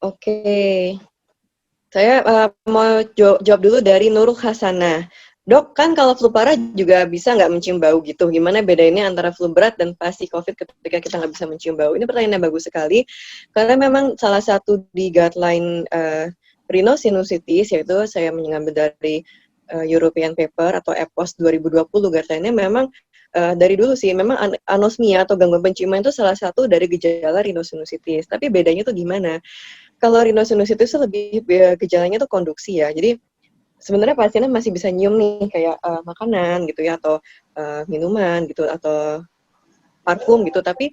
Oke, saya mau jawab dulu dari Nurul Hasanah. Dok, kan kalau flu parah juga bisa nggak mencium bau gitu? Gimana bedainnya antara flu berat dan pasti COVID ketika kita nggak bisa mencium bau? Ini pertanyaan yang bagus sekali, karena memang salah satu di guideline rhinosinusitis, yaitu saya mengambil dari European Paper atau EPOS 2020, guideline-nya memang dari dulu sih, memang anosmia atau gangguan penciuman itu salah satu dari gejala rhinosinusitis. Tapi bedanya tuh gimana? Kalau rhinosinusitis itu lebih gejalanya tuh konduksi ya. Jadi sebenarnya pasiennya masih bisa nyium nih kayak makanan gitu ya, atau minuman gitu, atau parfum gitu, tapi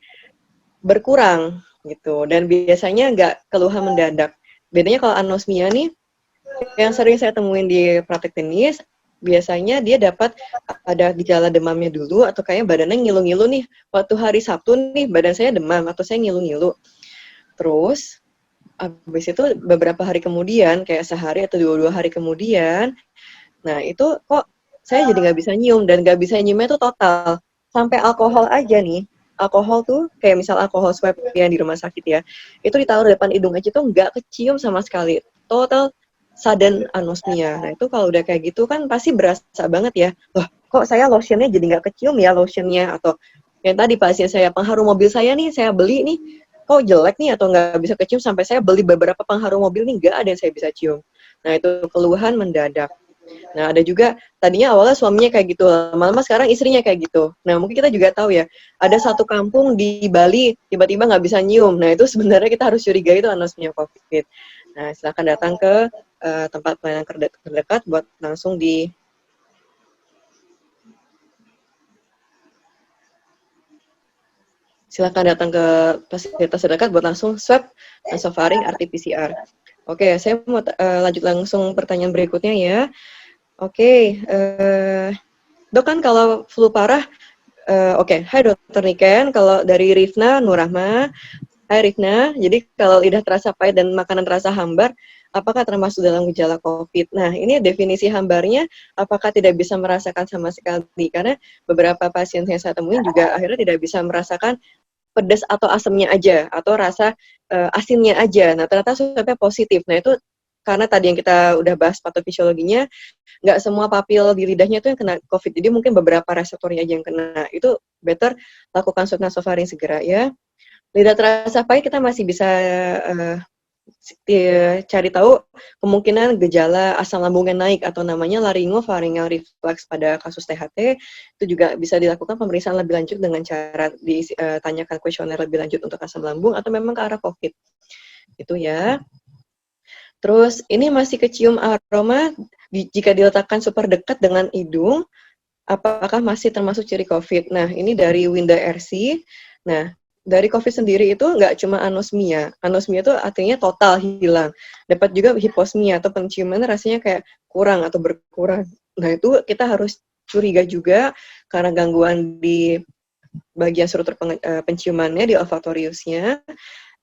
berkurang gitu. Dan biasanya nggak keluhan mendadak. Bedanya kalau anosmia nih, yang sering saya temuin di praktek klinis, biasanya dia dapat ada gejala demamnya dulu, atau kayaknya badannya ngilu-ngilu nih. Waktu hari Sabtu nih badan saya demam atau saya ngilu-ngilu. Terus habis itu beberapa hari kemudian, kayak sehari atau dua hari kemudian, nah itu kok saya jadi nggak bisa nyium, dan nggak bisa nyiumnya tuh total. Sampai alkohol aja nih, alkohol tuh kayak misal alkohol swab yang di rumah sakit ya, itu ditaruh depan hidung aja tuh nggak kecium sama sekali. Total sudden anosmia. Nah itu kalau udah kayak gitu kan pasti berasa banget ya, wah kok saya lotionnya jadi nggak kecium ya lotionnya, atau yang tadi pasien saya, pengharum mobil saya nih, saya beli nih, kok jelek nih atau nggak bisa kecium, sampai saya beli beberapa pengharum mobil nih nggak ada yang saya bisa cium. Nah itu keluhan mendadak. Nah ada juga tadinya awalnya suaminya kayak gitu, lama-lama sekarang istrinya kayak gitu. Nah mungkin kita juga tahu ya, ada satu kampung di Bali tiba-tiba nggak bisa nyium. Nah itu sebenarnya kita harus curiga itu anosmia COVID. Nah silakan datang ke tempat pelayanan terdekat buat langsung silakan datang ke fasilitas terdekat buat langsung swab nasofaring RT-PCR. Oke, saya mau lanjut langsung pertanyaan berikutnya ya. Oke, dok kan kalau flu parah, oke, hai dokter Niken, kalau dari Rifna Nurahma, hai Rifna, jadi kalau lidah terasa pahit dan makanan terasa hambar, apakah termasuk dalam gejala COVID? Nah, ini definisi hambarnya, apakah tidak bisa merasakan sama sekali? Karena beberapa pasien yang saya temuin juga akhirnya tidak bisa merasakan pedas atau asamnya aja, atau rasa asinnya aja. Nah, ternyata swabnya positif. Nah, itu karena tadi yang kita udah bahas patofisiologinya, nggak semua papil di lidahnya itu yang kena COVID. Jadi mungkin beberapa reseptornya aja yang kena. Itu better lakukan swab nasofaring segera ya. Lidah terasa pahit kita masih bisa cari tahu kemungkinan gejala asam lambungnya naik atau namanya laringopharyngeal reflux pada kasus THT. Itu juga bisa dilakukan pemeriksaan lebih lanjut dengan cara ditanyakan kuesioner lebih lanjut untuk asam lambung atau memang ke arah COVID. Itu ya. Terus ini masih kecium aroma jika diletakkan super dekat dengan hidung, apakah masih termasuk ciri COVID? Nah, ini dari Winda RC. Nah, dari COVID sendiri itu nggak cuma anosmia. Anosmia itu artinya total hilang. Dapat juga hiposmia atau penciumannya rasanya kayak kurang atau berkurang. Nah, itu kita harus curiga juga karena gangguan di bagian struktur penciumannya, di olfatoriusnya.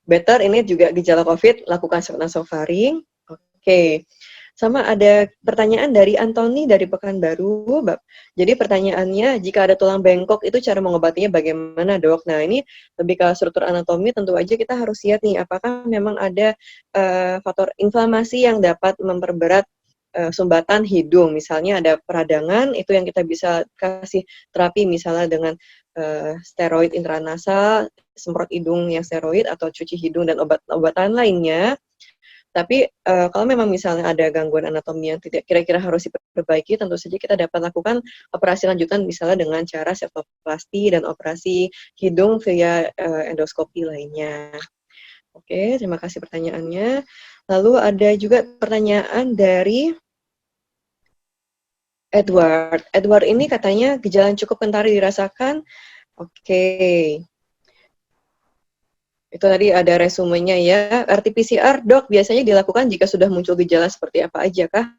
Better ini juga gejala COVID, lakukan swab nasofaring. Oke. Sama ada pertanyaan dari Antoni dari Pekanbaru, Mbak. Jadi pertanyaannya, jika ada tulang bengkok itu cara mengobatinya bagaimana, Dok? Nah, ini lebih ke struktur anatomi, tentu aja kita harus lihat nih apakah memang ada faktor inflamasi yang dapat memperberat sumbatan hidung. Misalnya ada peradangan, itu yang kita bisa kasih terapi misalnya dengan steroid intranasal, semprot hidung yang steroid atau cuci hidung dan obat-obatan lainnya. Tapi kalau memang misalnya ada gangguan anatomi yang tidak kira-kira harus diperbaiki, tentu saja kita dapat lakukan operasi lanjutan misalnya dengan cara septoplasti dan operasi hidung via endoskopi lainnya. Oke, terima kasih pertanyaannya. Lalu ada juga pertanyaan dari Edward. Edward ini katanya gejala yang cukup kentar dirasakan. Oke. Itu tadi ada resumenya ya. RT-PCR, dok, biasanya dilakukan jika sudah muncul gejala seperti apa aja kah?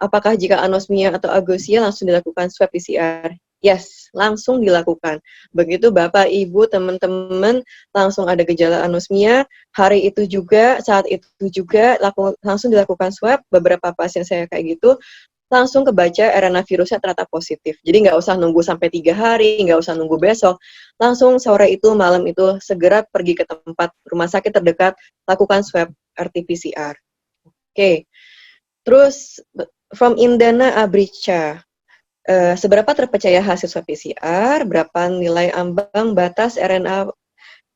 Apakah jika anosmia atau agosia langsung dilakukan swab PCR? Yes, langsung dilakukan. Begitu Bapak, Ibu, teman-teman langsung ada gejala anosmia, hari itu juga, saat itu juga langsung dilakukan swab. Beberapa pasien saya kayak gitu, langsung kebaca RNA virusnya ternyata positif. Jadi nggak usah nunggu sampai 3 hari, nggak usah nunggu besok. Langsung sore itu, malam itu, segera pergi ke tempat rumah sakit terdekat, lakukan swab. RT-PCR. Oke. Terus from Indana Abrica, seberapa terpercaya hasil swab PCR, berapa nilai ambang batas RNA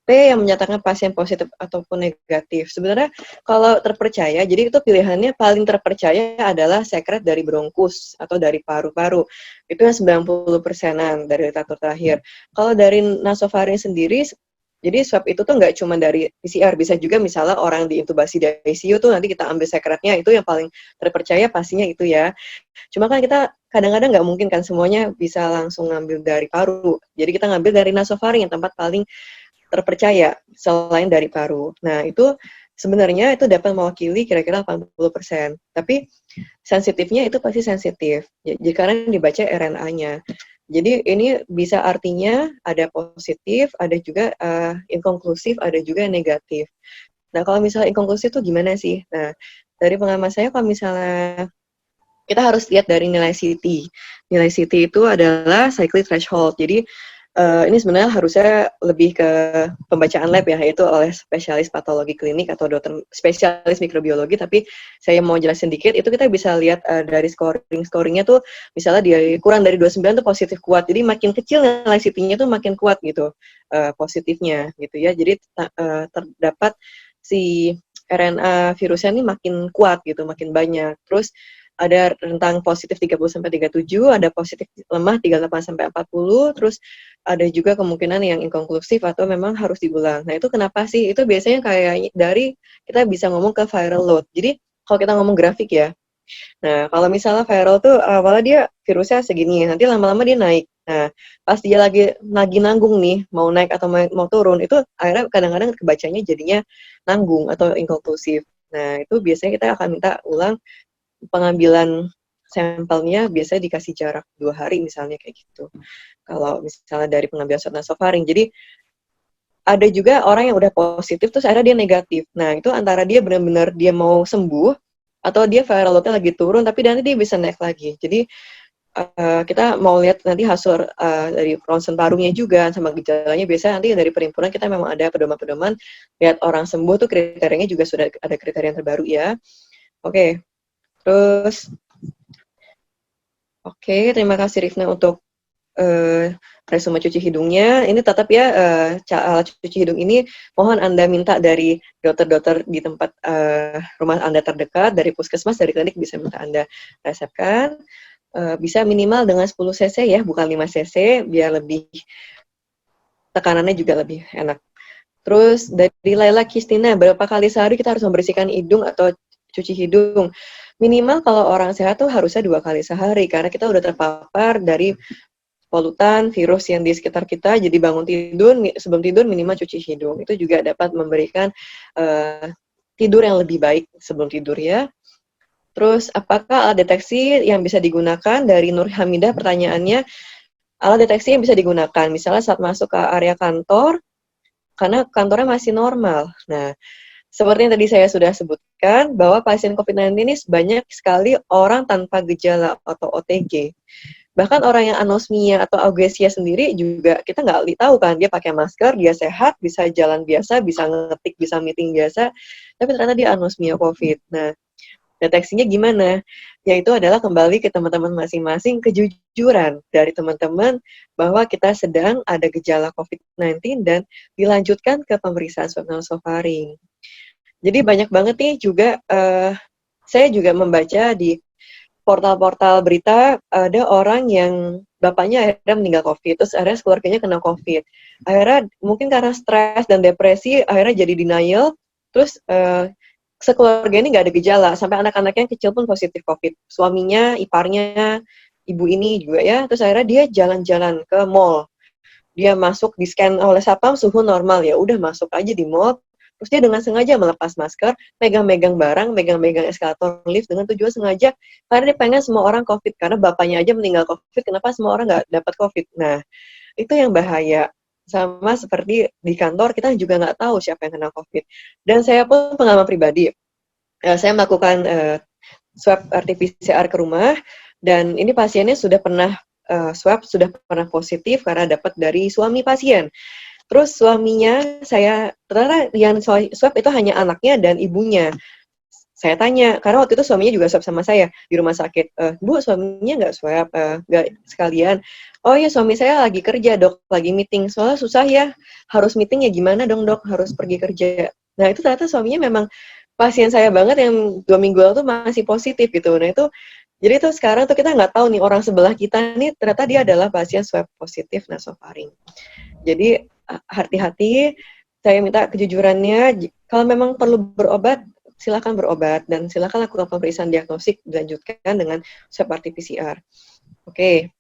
yang menyatakan pasien positif ataupun negatif. Sebenarnya kalau terpercaya, jadi itu pilihannya paling terpercaya adalah sekret dari bronkus atau dari paru-paru. Itu yang 90%-an dari literatur terakhir. Kalau dari nasofaring sendiri, jadi swab itu tuh nggak cuma dari PCR, bisa juga misalnya orang diintubasi di ICU tuh nanti kita ambil sekretnya, itu yang paling terpercaya pastinya itu ya. Cuma kan kita kadang-kadang nggak mungkin kan semuanya bisa langsung ngambil dari paru. Jadi kita ngambil dari nasofaring yang tempat paling terpercaya selain dari paru. Nah, itu sebenarnya itu dapat mewakili kira-kira 80%. Tapi sensitifnya itu pasti sensitif. Jadi karena dibaca RNA-nya. Jadi ini bisa artinya ada positif, ada juga inkonklusif, ada juga negatif. Nah, kalau misalnya inkonklusif itu gimana sih? Nah, dari pengalaman saya kalau misalnya kita harus lihat dari nilai CT. Nilai CT itu adalah cyclic threshold. Jadi ini sebenarnya harusnya lebih ke pembacaan lab ya, yaitu oleh spesialis patologi klinik atau dokter spesialis mikrobiologi, tapi saya mau jelasin dikit, itu kita bisa lihat dari scoringnya tuh, misalnya dia kurang dari 29 tuh positif kuat, jadi makin kecil nilai CT-nya tuh makin kuat gitu, positifnya gitu ya, jadi terdapat si RNA virusnya ini makin kuat gitu, makin banyak, terus ada rentang positif 30-37, ada positif lemah 38-40, terus ada juga kemungkinan yang inkonklusif atau memang harus diulang. Nah, itu kenapa sih? Itu biasanya kayak dari kita bisa ngomong ke viral load. Jadi, kalau kita ngomong grafik ya. Nah, kalau misalnya viral tuh awalnya dia virusnya segini, nanti lama-lama dia naik. Nah, pas dia lagi nanggung nih, mau naik atau mau turun, itu akhirnya kadang-kadang kebacanya jadinya nanggung atau inkonklusif. Nah, itu biasanya kita akan minta ulang pengambilan sampelnya, biasanya dikasih jarak 2 hari misalnya kayak gitu. Kalau misalnya dari pengambilan swab nasofaring. Jadi ada juga orang yang udah positif terus akhirnya dia negatif. Nah, itu antara dia benar-benar dia mau sembuh atau dia viral load-nya lagi turun tapi nanti dia bisa naik lagi. Jadi kita mau lihat nanti hasil dari ronsen parunya juga sama gejalanya. Biasanya nanti dari perhimpunan kita memang ada pedoman-pedoman lihat orang sembuh tuh kriterianya juga sudah ada kriteria yang terbaru ya. Oke. Terus oke, terima kasih Rifna untuk resume cuci hidungnya. Ini tetap ya, alat cuci hidung ini mohon Anda minta dari dokter-dokter di tempat rumah Anda terdekat, dari puskesmas, dari klinik bisa minta Anda resepkan. Bisa minimal dengan 10 cc ya, bukan 5 cc, biar lebih tekanannya juga lebih enak. Terus dari Laila Kistina, berapa kali sehari kita harus membersihkan hidung atau cuci hidung? Minimal kalau orang sehat tuh harusnya 2 kali sehari, karena kita udah terpapar dari polutan, virus yang di sekitar kita, jadi bangun tidur, sebelum tidur minimal cuci hidung. Itu juga dapat memberikan tidur yang lebih baik sebelum tidur ya. Terus, apakah alat deteksi yang bisa digunakan? Dari Nur Hamidah pertanyaannya, alat deteksi yang bisa digunakan, misalnya saat masuk ke area kantor, karena kantornya masih normal. Nah, seperti yang tadi saya sudah sebutkan, bahwa pasien COVID-19 ini banyak sekali orang tanpa gejala atau OTG. Bahkan orang yang anosmia atau augesia sendiri juga kita nggak tahu kan, dia pakai masker, dia sehat, bisa jalan biasa, bisa ngetik, bisa meeting biasa, tapi ternyata dia anosmia COVID. Nah, deteksinya gimana? Yaitu adalah kembali ke teman-teman masing-masing, kejujuran dari teman-teman bahwa kita sedang ada gejala COVID-19 dan dilanjutkan ke pemeriksaan swab nasofaring. Jadi banyak banget nih juga, saya juga membaca di portal-portal berita ada orang yang bapaknya akhirnya meninggal COVID, terus akhirnya keluarganya kena COVID. Akhirnya mungkin karena stres dan depresi, akhirnya jadi denial, terus sekeluarga ini nggak ada gejala, sampai anak-anaknya yang kecil pun positif COVID. Suaminya, iparnya, ibu ini juga ya, terus akhirnya dia jalan-jalan ke mall. Dia masuk di scan oleh satpam suhu normal, ya udah masuk aja di mall. Terus dia dengan sengaja melepas masker, megang-megang barang, megang-megang eskalator lift dengan tujuan sengaja, karena dia pengen semua orang COVID, karena bapaknya aja meninggal COVID, kenapa semua orang nggak dapat COVID? Nah, itu yang bahaya. Sama seperti di kantor, kita juga nggak tahu siapa yang kena COVID. Dan saya pun pengalaman pribadi, saya melakukan swab RT-PCR ke rumah, dan ini pasiennya sudah pernah swab, sudah pernah positif karena dapat dari suami pasien. Terus suaminya saya ternyata yang swab itu hanya anaknya dan ibunya. Saya tanya, karena waktu itu suaminya juga swab sama saya di rumah sakit. Bu, suaminya nggak swab, nggak sekalian. Oh iya, suami saya lagi kerja, dok, lagi meeting. Soalnya susah ya, harus meeting ya gimana dong, dok, harus pergi kerja. Nah, itu ternyata suaminya memang pasien saya banget yang 2 minggu lalu tuh masih positif gitu. Nah, itu jadi tuh sekarang tuh kita nggak tahu nih orang sebelah kita nih ternyata dia adalah pasien swab positif nasofaring. Jadi hati-hati, saya minta kejujurannya. Kalau memang perlu berobat, silakan berobat dan silakan lakukan pemeriksaan diagnostik dilanjutkan dengan swab RT-PCR. Oke.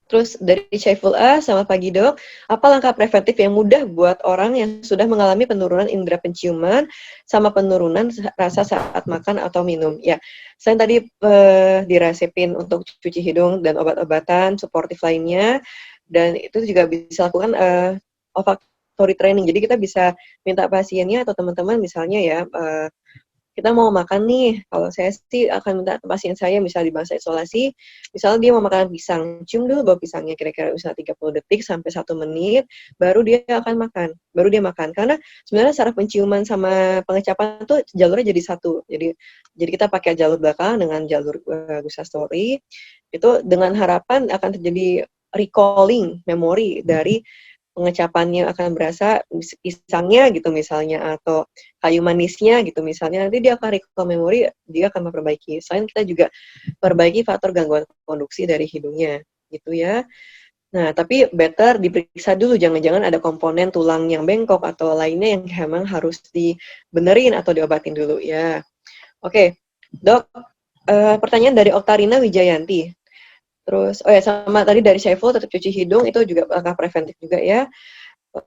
Terus dari Syaiful A, selamat pagi dok. Apa langkah preventif yang mudah buat orang yang sudah mengalami penurunan indera penciuman sama penurunan rasa saat makan atau minum? Ya, saya tadi diresepin untuk cuci hidung dan obat-obatan suportif lainnya, dan itu juga bisa lakukan olfactory training. Jadi kita bisa minta pasiennya atau teman-teman misalnya ya, kita mau makan nih, kalau saya sih akan minta ke pasien saya misal di masa isolasi, misalnya dia mau makan pisang, cium dulu bau pisangnya kira-kira misalnya 30 detik sampai 1 menit, baru dia akan makan, baru dia makan. Karena sebenarnya saraf penciuman sama pengecapan tuh jalurnya jadi satu. Jadi kita pakai jalur belakang dengan jalur gustatory, itu dengan harapan akan terjadi recalling memori dari pengecapannya akan berasa pisangnya gitu misalnya atau kayu manisnya gitu misalnya, nanti dia akan recall memori, dia akan memperbaiki. Selain kita juga perbaiki faktor gangguan konduksi dari hidungnya gitu ya. Nah, tapi better diperiksa dulu, jangan-jangan ada komponen tulang yang bengkok atau lainnya yang memang harus dibenerin atau diobatin dulu ya. Oke, dok, pertanyaan dari Oktarina Wijayanti. Terus, oh ya sama tadi dari Syaiful, tetap cuci hidung, itu juga langkah preventif juga ya,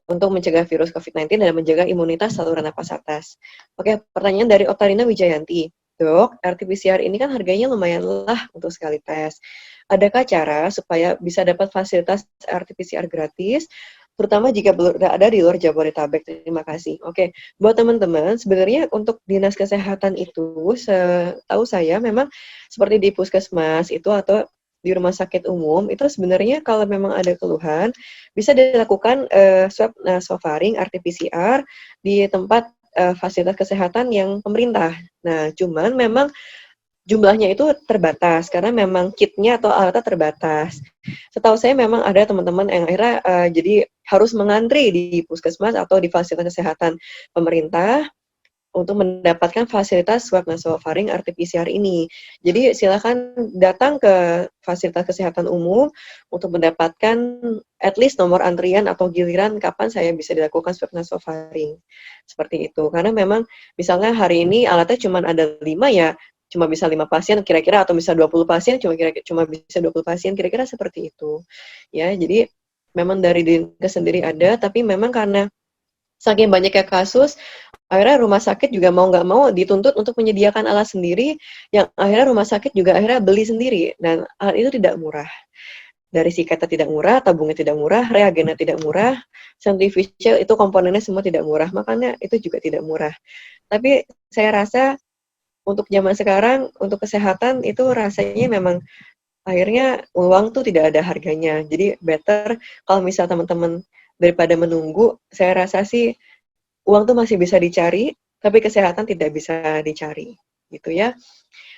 untuk mencegah virus COVID-19 dan menjaga imunitas saluran napas atas. Oke, pertanyaan dari Oktarina Wijayanti. Dok, RT-PCR ini kan harganya lumayan lah untuk sekali tes. Adakah cara supaya bisa dapat fasilitas RT-PCR gratis, terutama jika berada di luar Jabodetabek? Terima kasih. Oke, buat teman-teman, sebenarnya untuk dinas kesehatan itu, setahu saya memang seperti di puskesmas itu atau di rumah sakit umum itu sebenarnya kalau memang ada keluhan bisa dilakukan swab nasofaring RT-PCR di tempat fasilitas kesehatan yang pemerintah. Nah, cuman memang jumlahnya itu terbatas karena memang kitnya atau alatnya terbatas. Setahu saya memang ada teman-teman yang akhirnya jadi harus mengantri di puskesmas atau di fasilitas kesehatan pemerintah untuk mendapatkan fasilitas swab nasofaring RT-PCR ini. Jadi silakan datang ke fasilitas kesehatan umum untuk mendapatkan at least nomor antrian atau giliran kapan saya bisa dilakukan swab nasofaring. Seperti itu. Karena memang misalnya hari ini alatnya cuma ada 5 ya, cuma bisa 5 pasien kira-kira atau bisa 20 pasien cuma bisa 20 pasien kira-kira seperti itu. Ya, jadi memang dari Dinkes sendiri ada, tapi memang karena saking banyaknya kasus, akhirnya rumah sakit juga mau nggak mau dituntut untuk menyediakan alat sendiri, yang akhirnya rumah sakit juga akhirnya beli sendiri, dan alat itu tidak murah. Dari sikatnya tidak murah, tabungnya tidak murah, reagennya tidak murah, centrifugal itu komponennya semua tidak murah, makanya itu juga tidak murah. Tapi saya rasa untuk zaman sekarang, untuk kesehatan itu rasanya memang akhirnya uang tuh tidak ada harganya. Jadi better kalau misal teman-teman daripada menunggu, saya rasa sih uang tuh masih bisa dicari, tapi kesehatan tidak bisa dicari, gitu ya.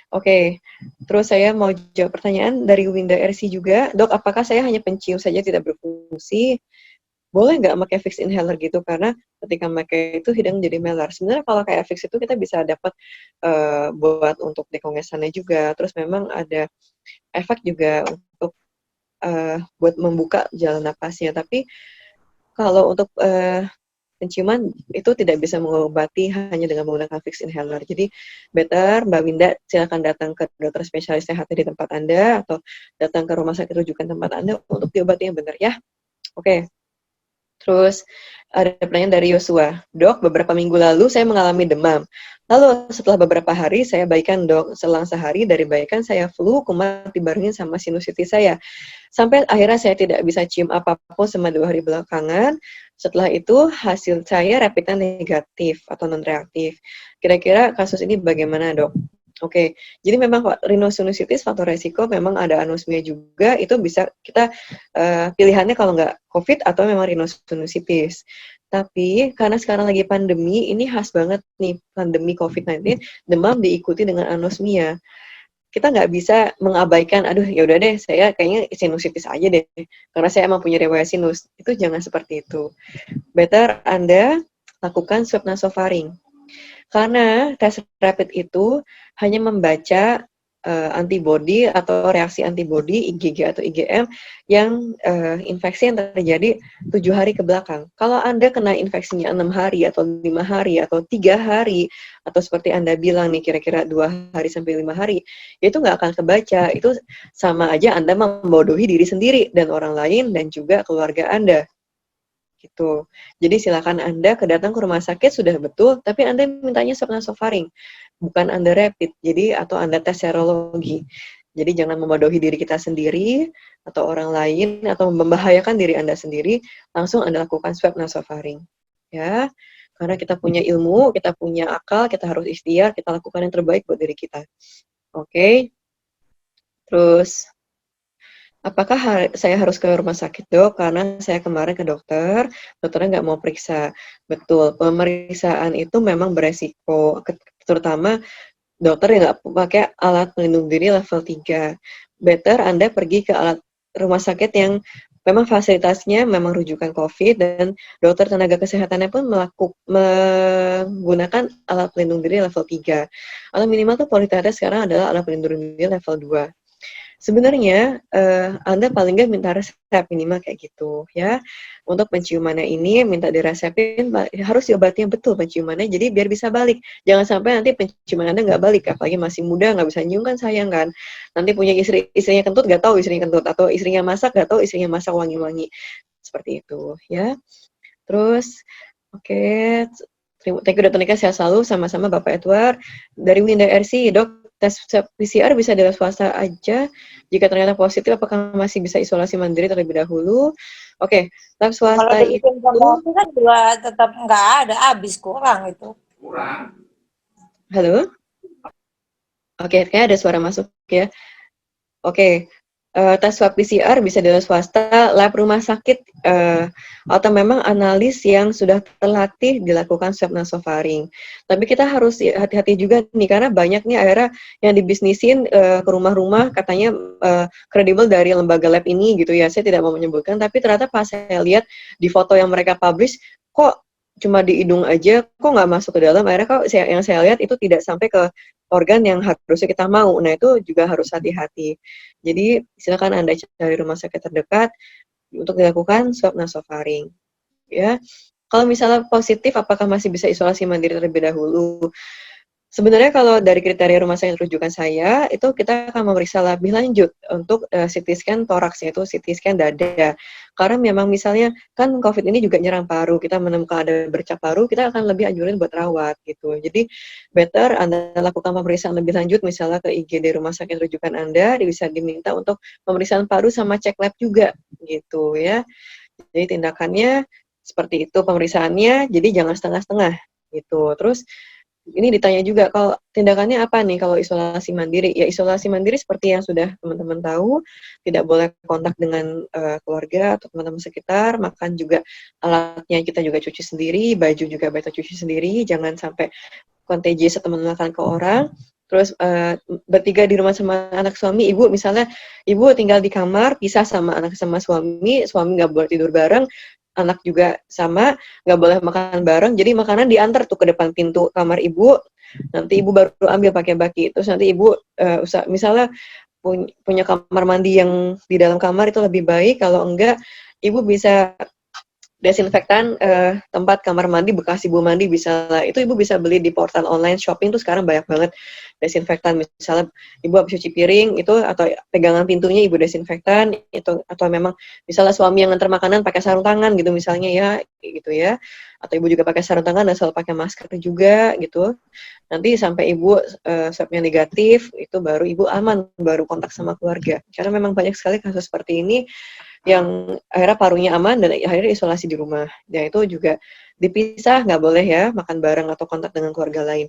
Oke, terus saya mau jawab pertanyaan dari Winda RC juga. Dok, apakah saya hanya pencium saja tidak berfungsi? Boleh nggak pakai fixed inhaler gitu? Karena ketika pakai itu hidung jadi melar. Sebenarnya kalau kayak fix itu kita bisa dapat buat untuk dekongesannya juga. Terus memang ada efek juga untuk buat membuka jalan napasnya. Tapi kalau untuk penciuman itu tidak bisa mengobati hanya dengan menggunakan fixed inhaler. Jadi better Mbak Winda silakan datang ke dokter spesialis kesehatan di tempat Anda atau datang ke rumah sakit rujukan tempat Anda untuk diobati yang benar ya. Oke. Terus ada pertanyaan dari Yosua. Dok, beberapa minggu lalu saya mengalami demam. Lalu setelah beberapa hari saya baikan dok. Selang sehari dari baikan saya flu, kumat dibarengin sama sinusitis saya. Sampai akhirnya saya tidak bisa cium apapun selama 2 hari belakangan. Setelah itu hasil saya rapidnya negatif atau non-reaktif. Kira-kira kasus ini bagaimana dok? Oke, jadi memang rhinosinusitis faktor resiko memang ada anosmia juga, itu bisa kita pilihannya kalau nggak COVID atau memang rhinosinusitis. Tapi karena sekarang lagi pandemi, ini khas banget nih pandemi COVID-19, demam diikuti dengan anosmia. Kita nggak bisa mengabaikan, aduh ya udah deh, saya kayaknya sinusitis aja deh, karena saya emang punya riwayat sinus. Itu jangan seperti itu. Better Anda lakukan swab nasofaring. Karena tes rapid itu hanya membaca antibodi atau reaksi antibodi IgG atau IgM yang infeksi yang terjadi 7 hari ke belakang. Kalau Anda kena infeksinya 6 hari atau 5 hari atau 3 hari atau seperti Anda bilang nih kira-kira 2 hari sampai 5 hari, itu nggak akan kebaca. Itu sama aja Anda membodohi diri sendiri dan orang lain dan juga keluarga Anda. Gitu. Jadi silakan Anda datang ke rumah sakit sudah betul, tapi Anda mintanya swab nasofaring, bukan Anda rapid. Jadi atau Anda tes serologi. Jadi jangan membodohi diri kita sendiri atau orang lain atau membahayakan diri Anda sendiri, langsung Anda lakukan swab nasofaring. Ya. Karena kita punya ilmu, kita punya akal, kita harus ikhtiar, kita lakukan yang terbaik buat diri kita. Oke. Terus apakah saya harus ke rumah sakit, Dok? Karena saya kemarin ke dokternya nggak mau periksa. Betul, pemeriksaan itu memang beresiko, terutama dokter yang nggak pakai alat pelindung diri level 3. Better Anda pergi ke rumah sakit yang memang fasilitasnya memang rujukan COVID dan dokter tenaga kesehatannya pun menggunakan alat pelindung diri level 3. Atau minimal tuh politetes sekarang adalah alat pelindung diri level 2. Sebenarnya Anda paling nggak minta resep minimal kayak gitu ya. Untuk penciumannya ini minta diresepin, harus diobatin betul penciumannya jadi biar bisa balik. Jangan sampai nanti penciuman Anda nggak balik, apalagi masih muda nggak bisa nyium kan sayang kan. Nanti punya istrinya kentut nggak tahu istrinya kentut, atau istrinya masak nggak tahu istrinya masak wangi-wangi. Seperti itu ya. Terus oke, thank you Dr. Nika, sehat selalu, sama-sama Bapak Edward. Dari Winda RC, Dok, tes PCR bisa di swasta aja. Jika ternyata positif, apakah masih bisa isolasi mandiri terlebih dahulu? Oke, lab swasta Kalau dari itu informasi kan juga tetap nggak ada, habis kurang itu. halo? Oke, kayaknya ada suara masuk ya. Oke, tes swab PCR bisa di lab swasta, lab rumah sakit, atau memang analis yang sudah terlatih dilakukan swab nasofaring. Tapi kita harus hati-hati juga nih, karena banyak nih akhirnya yang dibisnisin ke rumah-rumah, katanya kredibel dari lembaga lab ini gitu ya, saya tidak mau menyebutkan, tapi ternyata pas saya lihat di foto yang mereka publish, kok cuma di hidung aja, kok nggak masuk ke dalam, akhirnya kok yang saya lihat itu tidak sampai ke organ yang harusnya kita mau. Nah, itu juga harus hati-hati. Jadi, silakan Anda cari rumah sakit terdekat untuk dilakukan swab nasofaring. Ya. Kalau misalnya positif, apakah masih bisa isolasi mandiri terlebih dahulu? Sebenarnya kalau dari kriteria rumah sakit rujukan saya, itu kita akan memeriksa lebih lanjut untuk CT scan toraks, yaitu CT scan dada. Karena memang misalnya kan COVID ini juga nyerang paru, kita menemukan ada bercak paru, kita akan lebih anjurin buat rawat gitu. Jadi better Anda lakukan pemeriksaan lebih lanjut, misalnya ke IGD rumah sakit rujukan Anda, bisa diminta untuk pemeriksaan paru sama cek lab juga gitu ya. Jadi tindakannya seperti itu pemeriksaannya, jadi jangan setengah-setengah gitu. Terus ini ditanya juga, kalau tindakannya apa nih kalau isolasi mandiri? Ya isolasi mandiri seperti yang sudah teman-teman tahu, tidak boleh kontak dengan keluarga atau teman-teman sekitar, makan juga alatnya kita juga cuci sendiri, baju juga kita cuci sendiri, jangan sampai contagious atau menularkan ke orang. Terus bertiga di rumah sama anak suami, ibu misalnya, ibu tinggal di kamar, pisah sama anak sama suami nggak boleh tidur bareng, anak juga sama, nggak boleh makan bareng, jadi makanan diantar tuh ke depan pintu kamar ibu, nanti ibu baru ambil pakai baki, terus nanti ibu misalnya punya kamar mandi yang di dalam kamar itu lebih baik, kalau enggak, ibu bisa desinfektan tempat kamar mandi bekas ibu mandi, bisa itu ibu bisa beli di portal online shopping tuh sekarang banyak banget desinfektan, misalnya ibu habis cuci piring itu atau pegangan pintunya ibu desinfektan itu, atau memang misalnya suami yang nganter makanan pakai sarung tangan gitu misalnya ya gitu ya, atau ibu juga pakai sarung tangan dan selalu pakai masker juga gitu, nanti sampai ibu swabnya negatif itu baru ibu aman, baru kontak sama keluarga, karena memang banyak sekali kasus seperti ini yang akhirnya parunya aman dan akhirnya isolasi di rumah. Dan itu juga dipisah, nggak boleh ya makan bareng atau kontak dengan keluarga lain.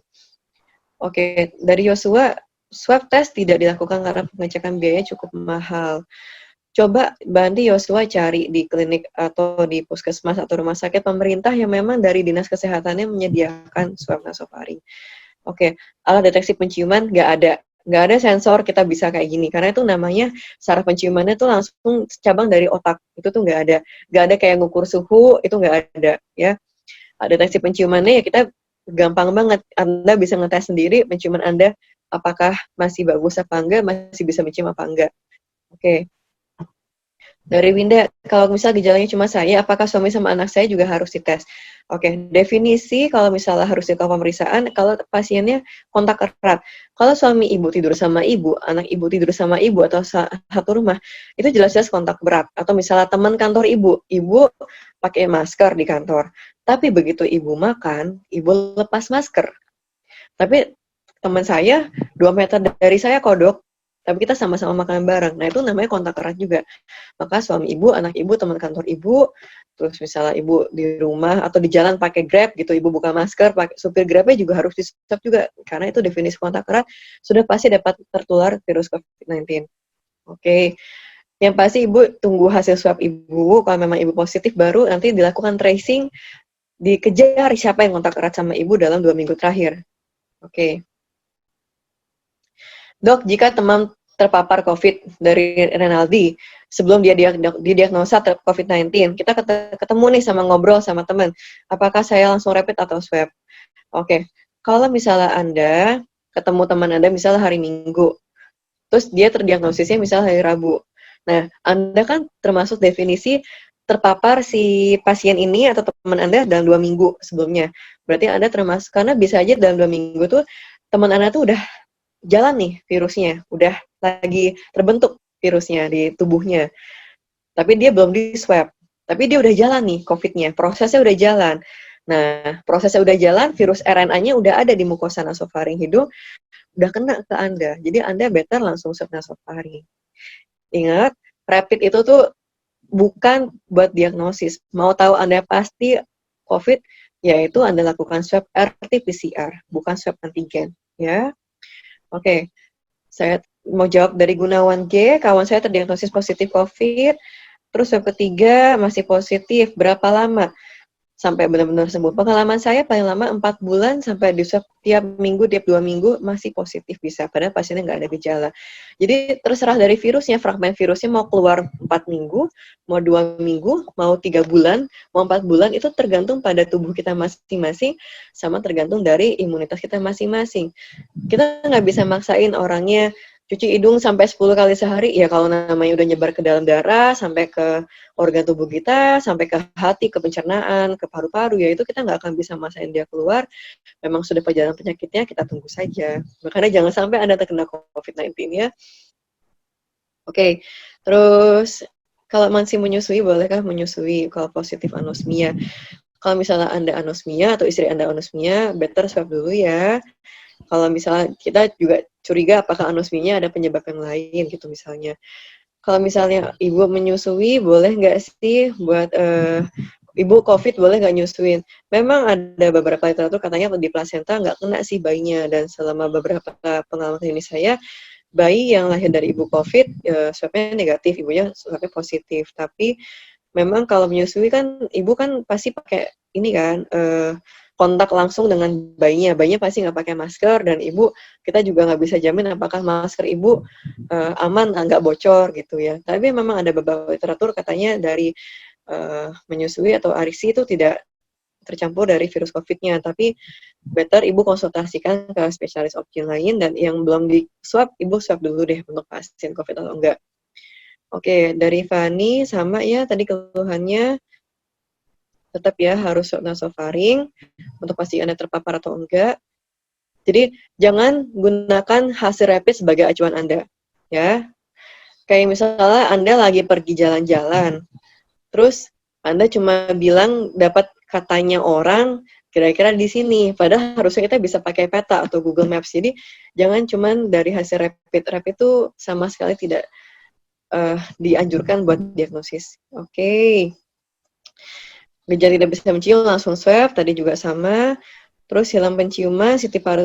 Oke, dari Yosua, swab test tidak dilakukan karena pengecekan biaya cukup mahal. Coba bantu Yosua cari di klinik atau di puskesmas atau rumah sakit pemerintah yang memang dari dinas kesehatannya menyediakan swab nasofaring. Oke, alat deteksi penciuman nggak ada sensor kita bisa kayak gini karena itu namanya saraf penciumannya tuh langsung cabang dari otak, itu tuh nggak ada kayak ngukur suhu, itu nggak ada ya. Deteksi penciumannya ya kita gampang banget, Anda bisa ngetes sendiri penciuman Anda apakah masih bagus apa enggak, masih bisa mencium apa enggak. Oke. Dari Winda, kalau misal gejalanya cuma saya, apakah suami sama anak saya juga harus dites? Oke, definisi kalau misalnya harus dilakukan pemeriksaan, kalau pasiennya kontak erat. Kalau suami ibu tidur sama ibu, anak ibu tidur sama ibu, atau satu rumah, itu jelas-jelas kontak berat. Atau misalnya teman kantor ibu pakai masker di kantor. Tapi begitu ibu makan, ibu lepas masker. Tapi teman saya 2 meter dari saya kodok, tapi kita sama-sama makan bareng. Nah, itu namanya kontak erat juga. Maka suami ibu, anak ibu, teman kantor ibu, terus misalnya ibu di rumah atau di jalan pakai Grab gitu, ibu buka masker, pakai supir Grabnya juga harus di-swab juga, karena itu definisi kontak erat, sudah pasti dapat tertular virus COVID-19. Oke. Yang pasti ibu tunggu hasil swab ibu, kalau memang ibu positif baru nanti dilakukan tracing, dikejar siapa yang kontak erat sama ibu dalam 2 minggu terakhir. Oke. Dok, jika teman terpapar COVID dari Renaldi, sebelum dia didiagnosa COVID-19, kita ketemu nih sama ngobrol sama teman, apakah saya langsung rapid atau swab? Oke, kalau misalnya Anda ketemu teman Anda misalnya hari Minggu, terus dia terdiagnosisnya misalnya hari Rabu. Nah, Anda kan termasuk definisi terpapar si pasien ini atau teman Anda dalam 2 minggu sebelumnya. Berarti Anda termasuk, karena bisa aja dalam 2 minggu tuh teman Anda tuh udah jalan nih virusnya, udah lagi terbentuk virusnya di tubuhnya. Tapi dia belum di swab. Tapi dia udah jalan nih COVID-nya, prosesnya udah jalan. Nah, prosesnya udah jalan, virus RNA-nya udah ada di mukosa nasofaring hidung, udah kena ke Anda. Jadi Anda better langsung swab nasofaring. Ingat, rapid itu tuh bukan buat diagnosis. Mau tahu Anda pasti COVID, yaitu Anda lakukan swab RT-PCR, bukan swab antigen. Ya, oke. Saya mau jawab dari Gunawan G, kawan saya terdiagnosis positif COVID, terus yang ketiga masih positif, berapa lama sampai benar-benar sembuh? Pengalaman saya paling lama 4 bulan sampai di swab tiap minggu, tiap 2 minggu masih positif bisa, padahal pasiennya nggak ada gejala. Jadi terserah dari virusnya, fragmen virusnya mau keluar 4 minggu, mau 2 minggu, mau 3 bulan, mau 4 bulan, itu tergantung pada tubuh kita masing-masing, sama tergantung dari imunitas kita masing-masing. Kita nggak bisa maksain orangnya cuci hidung sampai 10 kali sehari, ya kalau namanya udah nyebar ke dalam darah, sampai ke organ tubuh kita, sampai ke hati, ke pencernaan, ke paru-paru, ya itu kita nggak akan bisa maksain dia keluar. Memang sudah perjalanan penyakitnya, kita tunggu saja. Makanya jangan sampai Anda terkena COVID-19 ya. Oke, terus kalau masih menyusui, bolehkah menyusui kalau positif anosmia? Kalau misalnya Anda anosmia atau istri Anda anosmia, better swab dulu ya. Kalau misalnya kita juga curiga apakah anosminya ada penyebab yang lain gitu misalnya. Kalau misalnya ibu menyusui, boleh nggak sih buat ibu COVID boleh nggak nyusuin? Memang ada beberapa literatur katanya di plasenta nggak kena sih bayinya, dan selama beberapa pengalaman klinis saya, bayi yang lahir dari ibu COVID swabnya negatif, ibunya swabnya positif. Tapi memang kalau menyusui kan ibu kan pasti pakai ini kan kontak langsung dengan bayinya. Bayinya pasti nggak pakai masker, dan ibu kita juga nggak bisa jamin apakah masker ibu aman, nggak bocor gitu ya. Tapi memang ada beberapa literatur katanya dari menyusui atau ARISI itu tidak tercampur dari virus COVID-nya. Tapi better ibu konsultasikan ke spesialis opin lain, dan yang belum di swab, ibu swab dulu deh untuk pasien COVID atau enggak. Oke, dari Fani sama ya tadi keluhannya tetap ya harus swab nasofaring untuk pastikan Anda terpapar atau enggak. Jadi jangan gunakan hasil rapid sebagai acuan Anda, ya. Kayak misalnya Anda lagi pergi jalan-jalan, terus Anda cuma bilang dapat katanya orang kira-kira di sini, padahal harusnya kita bisa pakai peta atau Google Maps. Jadi jangan cuma dari hasil rapid. Rapid itu sama sekali tidak dianjurkan buat diagnosis. Oke. Gejala tidak bisa mencium langsung swab, tadi juga sama. Terus hilang penciuman, CT paru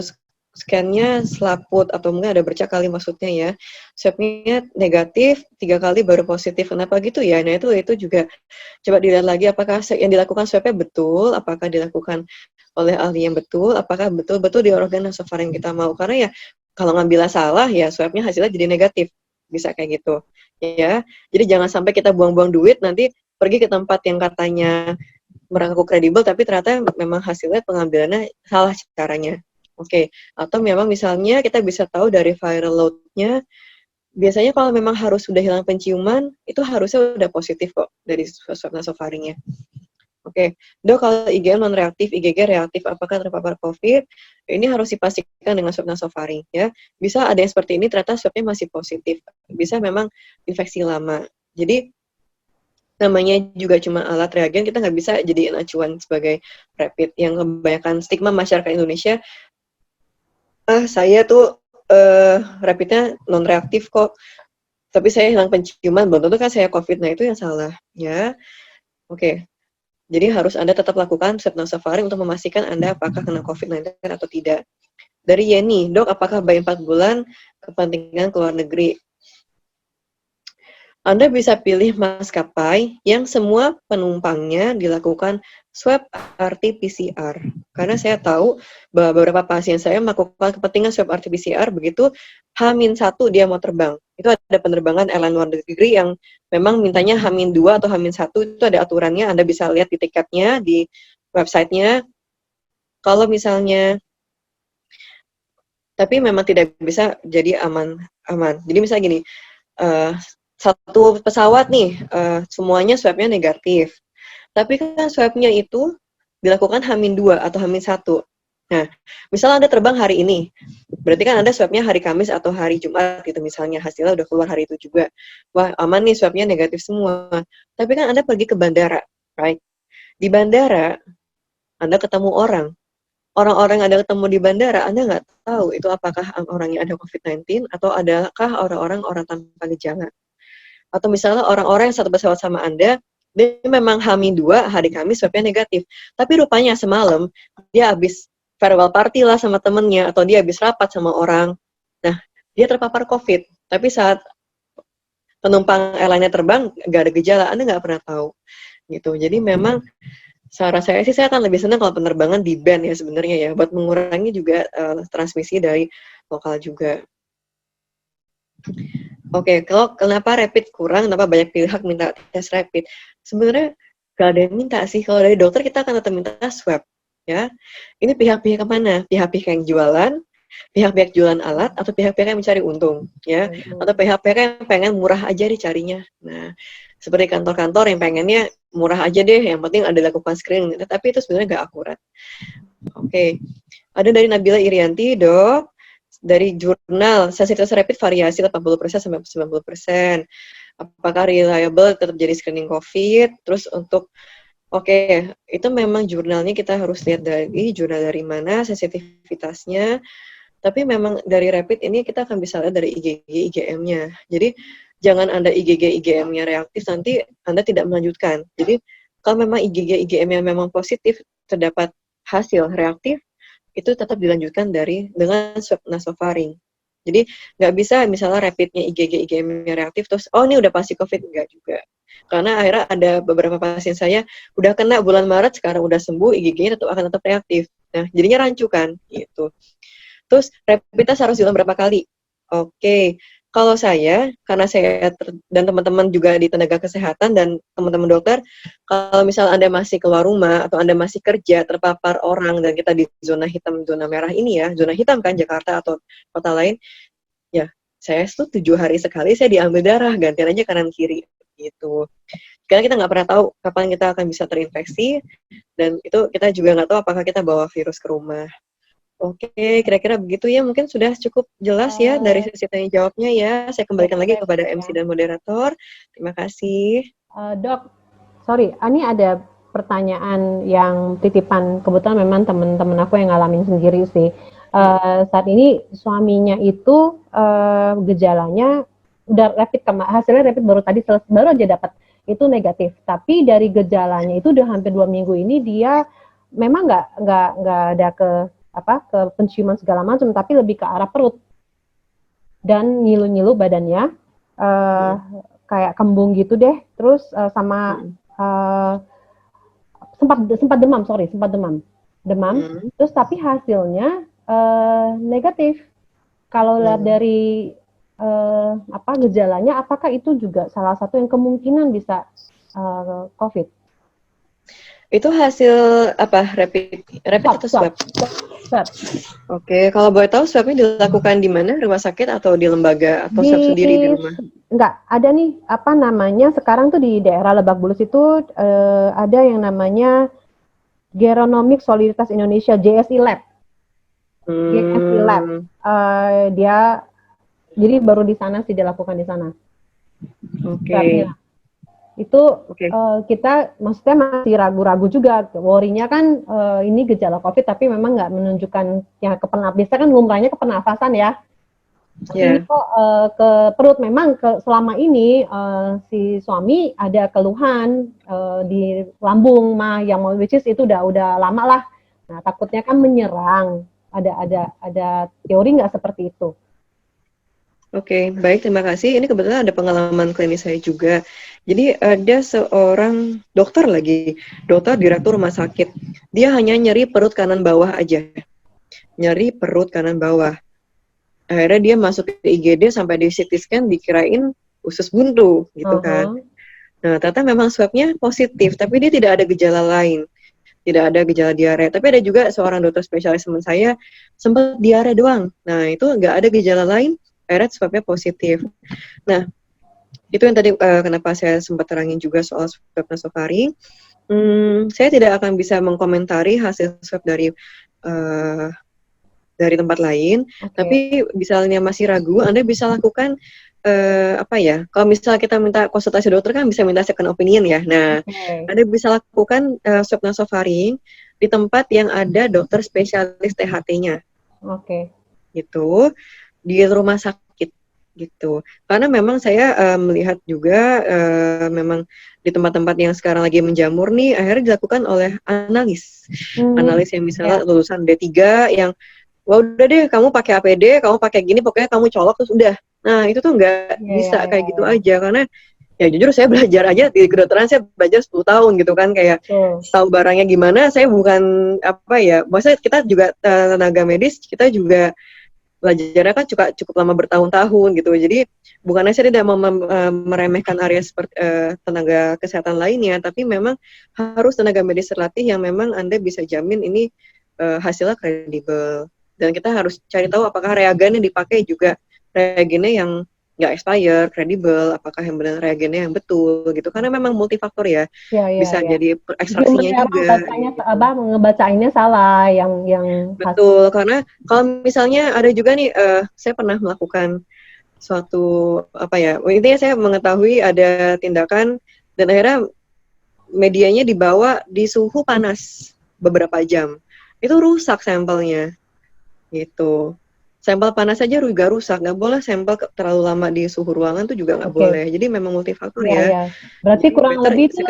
scan-nya selaput atau mungkin ada bercak kali maksudnya ya. Swab-nya negatif, 3 kali baru positif. Kenapa gitu ya? Nah itu juga coba dilihat lagi apakah yang dilakukan swab-nya betul, apakah dilakukan oleh ahli yang betul, apakah betul-betul di organ nasofaring kita mau. Karena ya kalau ngambilnya salah ya swab-nya hasilnya jadi negatif. Bisa kayak gitu. Ya. Jadi jangan sampai kita buang-buang duit nanti pergi ke tempat yang katanya mengaku kredibel tapi ternyata memang hasilnya pengambilannya salah caranya. Oke, atau memang misalnya kita bisa tahu dari viral load-nya, biasanya kalau memang harus sudah hilang penciuman, itu harusnya udah positif kok dari swab nasofaringnya. Oke, dok kalau IgM non-reaktif, IgG reaktif, apakah terpapar COVID? Ini harus dipastikan dengan swab nasofaring ya. Bisa ada yang seperti ini, ternyata swabnya masih positif. Bisa memang infeksi lama. Jadi namanya juga cuma alat reagen, kita nggak bisa jadiin acuan sebagai rapid. Yang kebanyakan stigma masyarakat Indonesia, saya tuh rapidnya non-reaktif kok, tapi saya hilang penciuman, belum tentu kan saya COVID. Nah itu yang salah ya. Oke, jadi harus Anda tetap lakukan swab nasofaring untuk memastikan Anda apakah kena COVID-19 atau tidak. Dari Yeni, dok apakah bayi 4 bulan kepentingan keluar negeri? Anda bisa pilih maskapai yang semua penumpangnya dilakukan swab RT-PCR. Karena saya tahu bahwa beberapa pasien saya melakukan kepentingan swab RT-PCR begitu H-1 dia mau terbang. Itu ada penerbangan airline luar negeri yang memang mintanya H-2 atau H-1, itu ada aturannya, Anda bisa lihat di tiketnya, di websitenya. Kalau misalnya, tapi memang tidak bisa jadi aman. Jadi misalnya gini, satu pesawat nih, semuanya swabnya negatif. Tapi kan swabnya itu dilakukan H-2 atau H-1. Nah, misalnya Anda terbang hari ini, berarti kan Anda swabnya hari Kamis atau hari Jumat gitu misalnya, hasilnya udah keluar hari itu juga. Wah, aman nih swabnya negatif semua. Tapi kan Anda pergi ke bandara, right? Di bandara, Anda ketemu orang. Orang-orang yang Anda ketemu di bandara, Anda nggak tahu itu apakah orangnya ada COVID-19 atau adakah orang tanpa gejala. Atau misalnya orang-orang yang satu pesawat sama Anda, dia memang H-2, hari Kamis swabnya negatif. Tapi rupanya semalam, dia habis farewell party lah sama temennya, atau dia habis rapat sama orang. Nah, dia terpapar COVID. Tapi saat penumpang airline-nya terbang, nggak ada gejala, Anda nggak pernah tahu. Gitu. Jadi memang, saran saya sih, saya akan lebih senang kalau penerbangan di-ban ya sebenarnya ya, buat mengurangi juga transmisi dari lokal juga. Oke, kalau kenapa rapid kurang, kenapa banyak pihak minta tes rapid? Sebenarnya gak ada yang minta sih. Kalau dari dokter kita akan tetap minta swab, ya. Ini pihak-pihak kemana? Pihak-pihak yang jualan, pihak-pihak jualan alat, atau pihak-pihak yang mencari untung, ya. Atau pihak-pihak yang pengen murah aja dicarinya. Nah, seperti kantor-kantor yang pengennya murah aja deh, yang penting ada lakukan screening. Tapi itu sebenarnya gak akurat. Oke, ada dari Nabila Irianti, dok. Dari jurnal, sensitivitas rapid variasi 80% sampai 90%. Apakah reliable tetap jadi screening COVID? Terus untuk, itu memang jurnalnya kita harus lihat dari jurnal dari mana, sensitivitasnya. Tapi memang dari rapid ini kita akan bisa lihat dari IgG, IgM-nya. Jadi jangan Anda IgG, IgM-nya reaktif, nanti Anda tidak melanjutkan. Jadi kalau memang IgG, IgM-nya memang positif, terdapat hasil reaktif, itu tetap dilanjutkan dengan swab nasofaring. Jadi nggak bisa misalnya rapidnya IgG, IgM-nya reaktif, terus ini udah pasti COVID, enggak juga. Karena akhirnya ada beberapa pasien saya udah kena bulan Maret, sekarang udah sembuh, IgG-nya akan tetap reaktif. Nah, jadinya rancu kan, gitu. Terus rapid test harus diulang berapa kali? Oke. Kalau saya, karena saya dan teman-teman juga di tenaga kesehatan dan teman-teman dokter, kalau misal Anda masih keluar rumah atau Anda masih kerja terpapar orang dan kita di zona hitam, zona merah ini ya, zona hitam kan Jakarta atau kota lain, ya saya tuh 7 hari sekali saya diambil darah, gantian aja kanan kiri gitu. Karena kita nggak pernah tahu kapan kita akan bisa terinfeksi, dan itu kita juga nggak tahu apakah kita bawa virus ke rumah. Oke, kira-kira begitu ya. Mungkin sudah cukup jelas ya dari sesi tanya jawabnya ya. Saya kembalikan lagi kepada MC dan moderator. Terima kasih. Dok, sorry, ini ada pertanyaan yang titipan. Kebetulan memang teman-teman aku yang ngalamin sendiri sih. Saat ini suaminya itu gejalanya udah rapid, hasilnya rapid baru aja dapat itu negatif. Tapi dari gejalanya itu udah hampir 2 minggu ini dia memang nggak ada ke ke penciuman segala macam, tapi lebih ke arah perut dan ngilu-ngilu badannya, kayak kembung gitu deh. Terus sama sempat demam. Terus tapi hasilnya negatif. Kalau lihat dari gejalanya, apakah itu juga salah satu yang kemungkinan bisa COVID? Itu hasil apa? Rapid atau swab? Swab. Oke, kalau boleh tahu swabnya dilakukan di mana? Rumah sakit atau di lembaga atau swab sendiri di rumah? Enggak, ada nih sekarang tuh di daerah Lebak Bulus itu ada yang namanya Genomic Solidaritas Indonesia, JSI Lab. JSI Lab. Dia jadi baru di sana sih dilakukan di sana. Oke. Itu kita maksudnya masih ragu-ragu juga, worry-nya kan ini gejala COVID tapi memang nggak menunjukkan ya biasanya kan lumrahnya ke pernafasan ya. Ini kok ke perut. Memang selama ini si suami ada keluhan di lambung yang which is itu udah lama lah. Nah, takutnya kan menyerang. Ada teori nggak seperti itu? Oke, baik, terima kasih. Ini kebetulan ada pengalaman klinis saya juga. Jadi ada seorang dokter direktur rumah sakit. Dia hanya nyeri perut kanan bawah aja. Nyeri perut kanan bawah. Akhirnya dia masuk ke IGD sampai di CT scan dikirain usus buntu gitu kan. Nah, ternyata memang swabnya positif, tapi dia tidak ada gejala lain. Tidak ada gejala diare. Tapi ada juga seorang dokter spesialis teman saya sempat diare doang. Nah, itu nggak ada gejala lain, akhirnya swabnya positif. Nah, itu yang tadi kenapa saya sempat terangin juga soal swab nasofaring. Saya tidak akan bisa mengkomentari hasil swab dari tempat lain, tapi misalnya masih ragu, Anda bisa lakukan kalau misalnya kita minta konsultasi dokter kan bisa minta second opinion ya. Nah, Anda bisa lakukan swab nasofaring di tempat yang ada dokter spesialis THT-nya. Gitu, di rumah sakit gitu. Karena memang saya melihat juga memang di tempat-tempat yang sekarang lagi menjamur nih, akhirnya dilakukan oleh analis yang misalnya lulusan D3 yang wah udah deh kamu pakai APD, kamu pakai gini, pokoknya kamu colok terus udah. Nah itu tuh nggak bisa kayak gitu aja, karena ya jujur saya belajar aja di kedokteran, saya belajar 10 tahun gitu kan, kayak tahu barangnya gimana. Saya bukan maksudnya kita juga tenaga medis, kita juga belajarnya kan cukup lama bertahun-tahun gitu. Jadi bukannya saya tidak meremehkan area seperti tenaga kesehatan lainnya, tapi memang harus tenaga medis terlatih yang memang Anda bisa jamin ini hasilnya kredibel. Dan kita harus cari tahu apakah reagen yang dipakai juga reagennya yang nggak expire, kredibel, apakah yang benar reagennya yang betul gitu. Karena memang multifaktor ya, bisa jadi ekstraksinya juga. Ngebacainnya salah, yang betul. Karena kalau misalnya ada juga nih, saya pernah melakukan suatu intinya saya mengetahui ada tindakan dan akhirnya medianya dibawa di suhu panas beberapa jam, itu rusak sampelnya. Gitu. Sampel panas saja juga rusak, nggak boleh sampel terlalu lama di suhu ruangan tuh juga nggak boleh. Jadi memang multifaktor ya. Berarti kurang lebih itu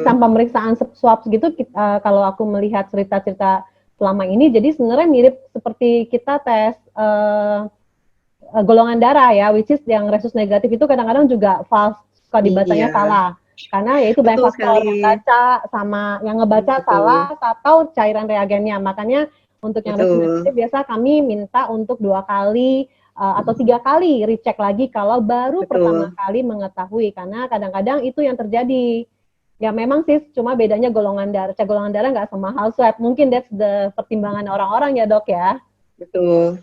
pemeriksaan swab gitu. Kalau aku melihat cerita-cerita selama ini, jadi sebenarnya mirip seperti kita tes golongan darah ya, which is yang resus negatif itu kadang-kadang juga false, suka dibacanya salah. Karena ya itu banyak faktor yang baca sama yang ngebaca salah atau cairan reagennya. Makanya untuk yang resus biasa kami minta untuk 2 kali atau 3 kali recheck lagi kalau baru pertama kali mengetahui, karena kadang-kadang itu yang terjadi. Ya memang sih, cuma bedanya golongan darah nggak semahal swab. Mungkin that's the pertimbangan orang-orang ya dok ya. Betul.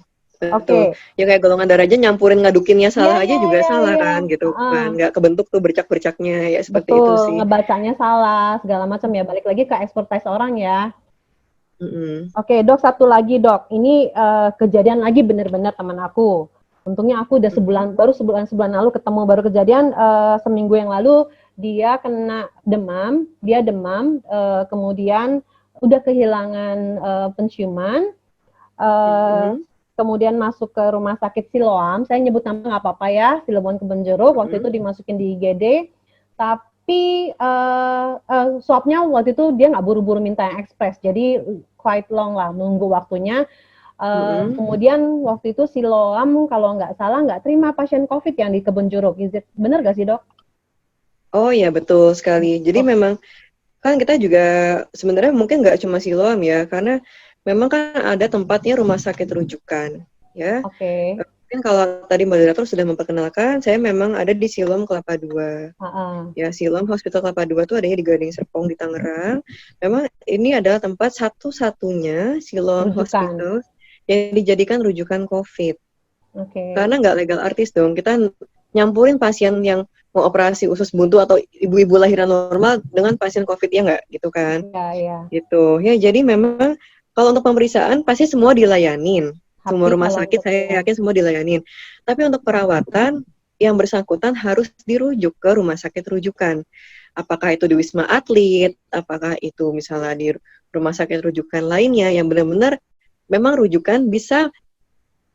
Ya kayak golongan darah aja nyampurin ngadukinnya salah aja juga salah kan gitu kan, nggak kebentuk tuh bercak-bercaknya ya seperti itu sih. Ngebacanya salah segala macam ya, balik lagi ke expertise orang ya. Oke, dok, satu lagi dok, ini kejadian lagi bener-bener teman aku. Untungnya aku udah sebulan lalu ketemu, baru kejadian seminggu yang lalu dia kena demam, kemudian udah kehilangan penciuman, kemudian masuk ke rumah sakit Siloam, saya nyebut nama nggak apa-apa ya, Siloam Kebonjeruk, waktu itu dimasukin di IGD, tapi swabnya waktu itu dia nggak buru-buru minta yang ekspres, jadi quite long lah, nunggu waktunya. Mm-mm. Kemudian waktu itu Siloam kalau nggak salah nggak terima pasien COVID yang di Kebun Jeruk. Bener nggak sih dok? Oh ya, betul sekali. Jadi Oh, memang kan kita juga sebenarnya mungkin nggak cuma Siloam ya, karena memang kan ada tempatnya rumah sakit rujukan, ya. oke. Mungkin kalau tadi moderator sudah memperkenalkan, saya memang ada di Siloam Kelapa II. Ha-ha. Ya, Siloam Hospital Kelapa II itu adanya di Gading Serpong di Tangerang. Memang ini adalah tempat satu-satunya Siloam Rujukan. Hospital yang dijadikan rujukan COVID. Oke. Karena nggak legal artis dong, kita nyampurin pasien yang mau operasi usus buntu atau ibu-ibu lahiran normal dengan pasien COVID ya nggak, gitu kan? Iya, iya. Gitu. Ya, jadi memang kalau untuk pemeriksaan pasti semua dilayanin. Semua Tapi rumah kalau sakit untuk saya yakin semua dilayanin. Tapi untuk perawatan yang bersangkutan harus dirujuk ke rumah sakit rujukan. Apakah itu di Wisma Atlet, apakah itu misalnya di rumah sakit rujukan lainnya yang benar-benar memang rujukan bisa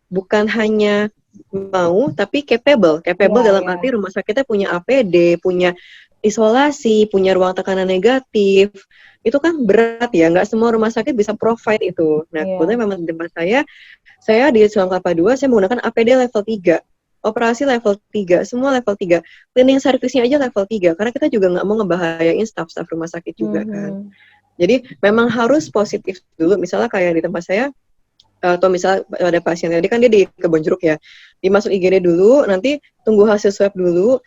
bukan hanya mau tapi capable ya, dalam ya. arti rumah sakitnya punya APD, punya isolasi, punya ruang tekanan negatif. Itu kan berat ya, nggak semua rumah sakit bisa provide itu. Nah, Iya. kebetulan memang di tempat saya di Siloam Kelapa II, saya menggunakan APD level 3. Operasi level 3, semua level 3. Cleaning service-nya aja level 3, karena kita juga nggak mau ngebahayain staf-staf rumah sakit juga kan. Jadi memang harus positif dulu, misalnya kayak di tempat saya, atau misalnya ada pasien tadi kan dia di Kebon Jeruk ya, dimasuk IGD dulu, nanti tunggu hasil swab dulu.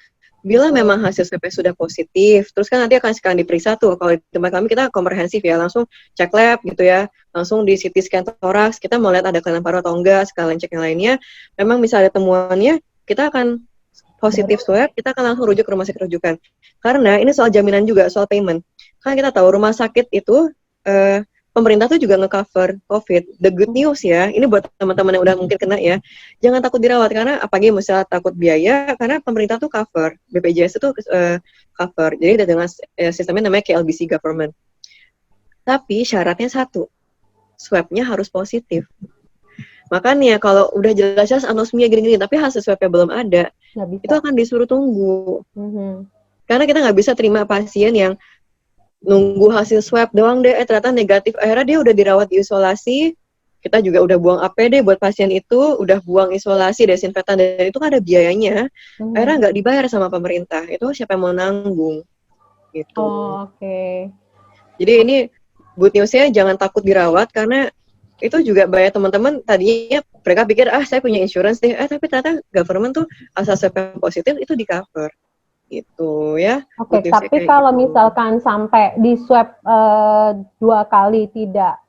Bila memang hasil swabnya sudah positif, terus kan nanti akan diperiksa tuh. Kalau di tempat kami kita komprehensif ya, langsung cek lab gitu ya, langsung di CT scan toraks, kita mau lihat ada kelainan paru atau enggak, sekalian cek yang lainnya. Memang misalnya ada temuannya, kita akan positif swab, kita akan langsung rujuk ke rumah sakit rujukan. Karena ini soal jaminan juga, soal payment. Kan kita tahu rumah sakit itu pemerintah tuh juga nge-cover COVID. The good news ya, ini buat teman-teman yang udah mungkin kena ya, jangan takut dirawat karena apalagi misalnya takut biaya, karena pemerintah tuh cover, BPJS itu cover. Jadi dengan sistemnya namanya KLBC government. Tapi syaratnya satu, swabnya harus positif. Makanya kalau udah jelas-jelas anosmia gini-gini, tapi hasil swabnya belum ada, itu akan disuruh tunggu. Karena kita nggak bisa terima pasien yang nunggu hasil swab doang deh, ternyata negatif. Akhirnya dia udah dirawat di isolasi, kita juga udah buang APD buat pasien itu, udah buang isolasi, desinfektan, dan itu kan ada biayanya. Akhirnya nggak dibayar sama pemerintah. Itu siapa yang mau nanggung? Gitu. Oh, oke. Jadi ini good news-nya jangan takut dirawat, karena itu juga banyak teman-teman tadinya mereka pikir, saya punya insurance deh, tapi ternyata government tuh asal swab positif itu di cover. Gitu ya. Oke, tapi kalau misalkan sampai di swab 2 kali tidak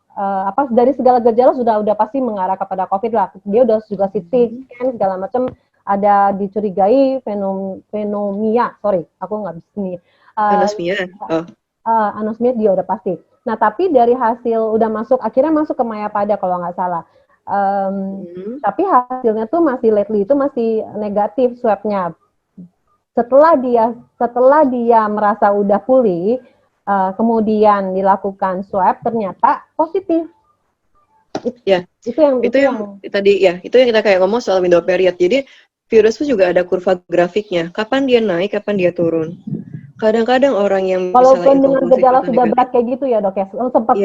dari segala gejala sudah pasti mengarah kepada COVID lah. Dia udah juga CT scan segala macam, ada dicurigai fenomia, aku nggak bisa nih. Anosmia. Anosmia dia udah pasti. Nah, tapi dari hasil akhirnya masuk ke Mayapada kalau nggak salah. Tapi hasilnya tuh lately itu masih negatif swabnya. Setelah dia merasa udah pulih, kemudian dilakukan swab ternyata positif. Itu yang tadi ya, itu yang kita kayak ngomong soal window period. Jadi virus itu juga ada kurva grafiknya. Kapan dia naik, kapan dia turun. Kadang-kadang orang yang walaupun dengan gejala sudah berat kayak gitu ya dok ya, sempat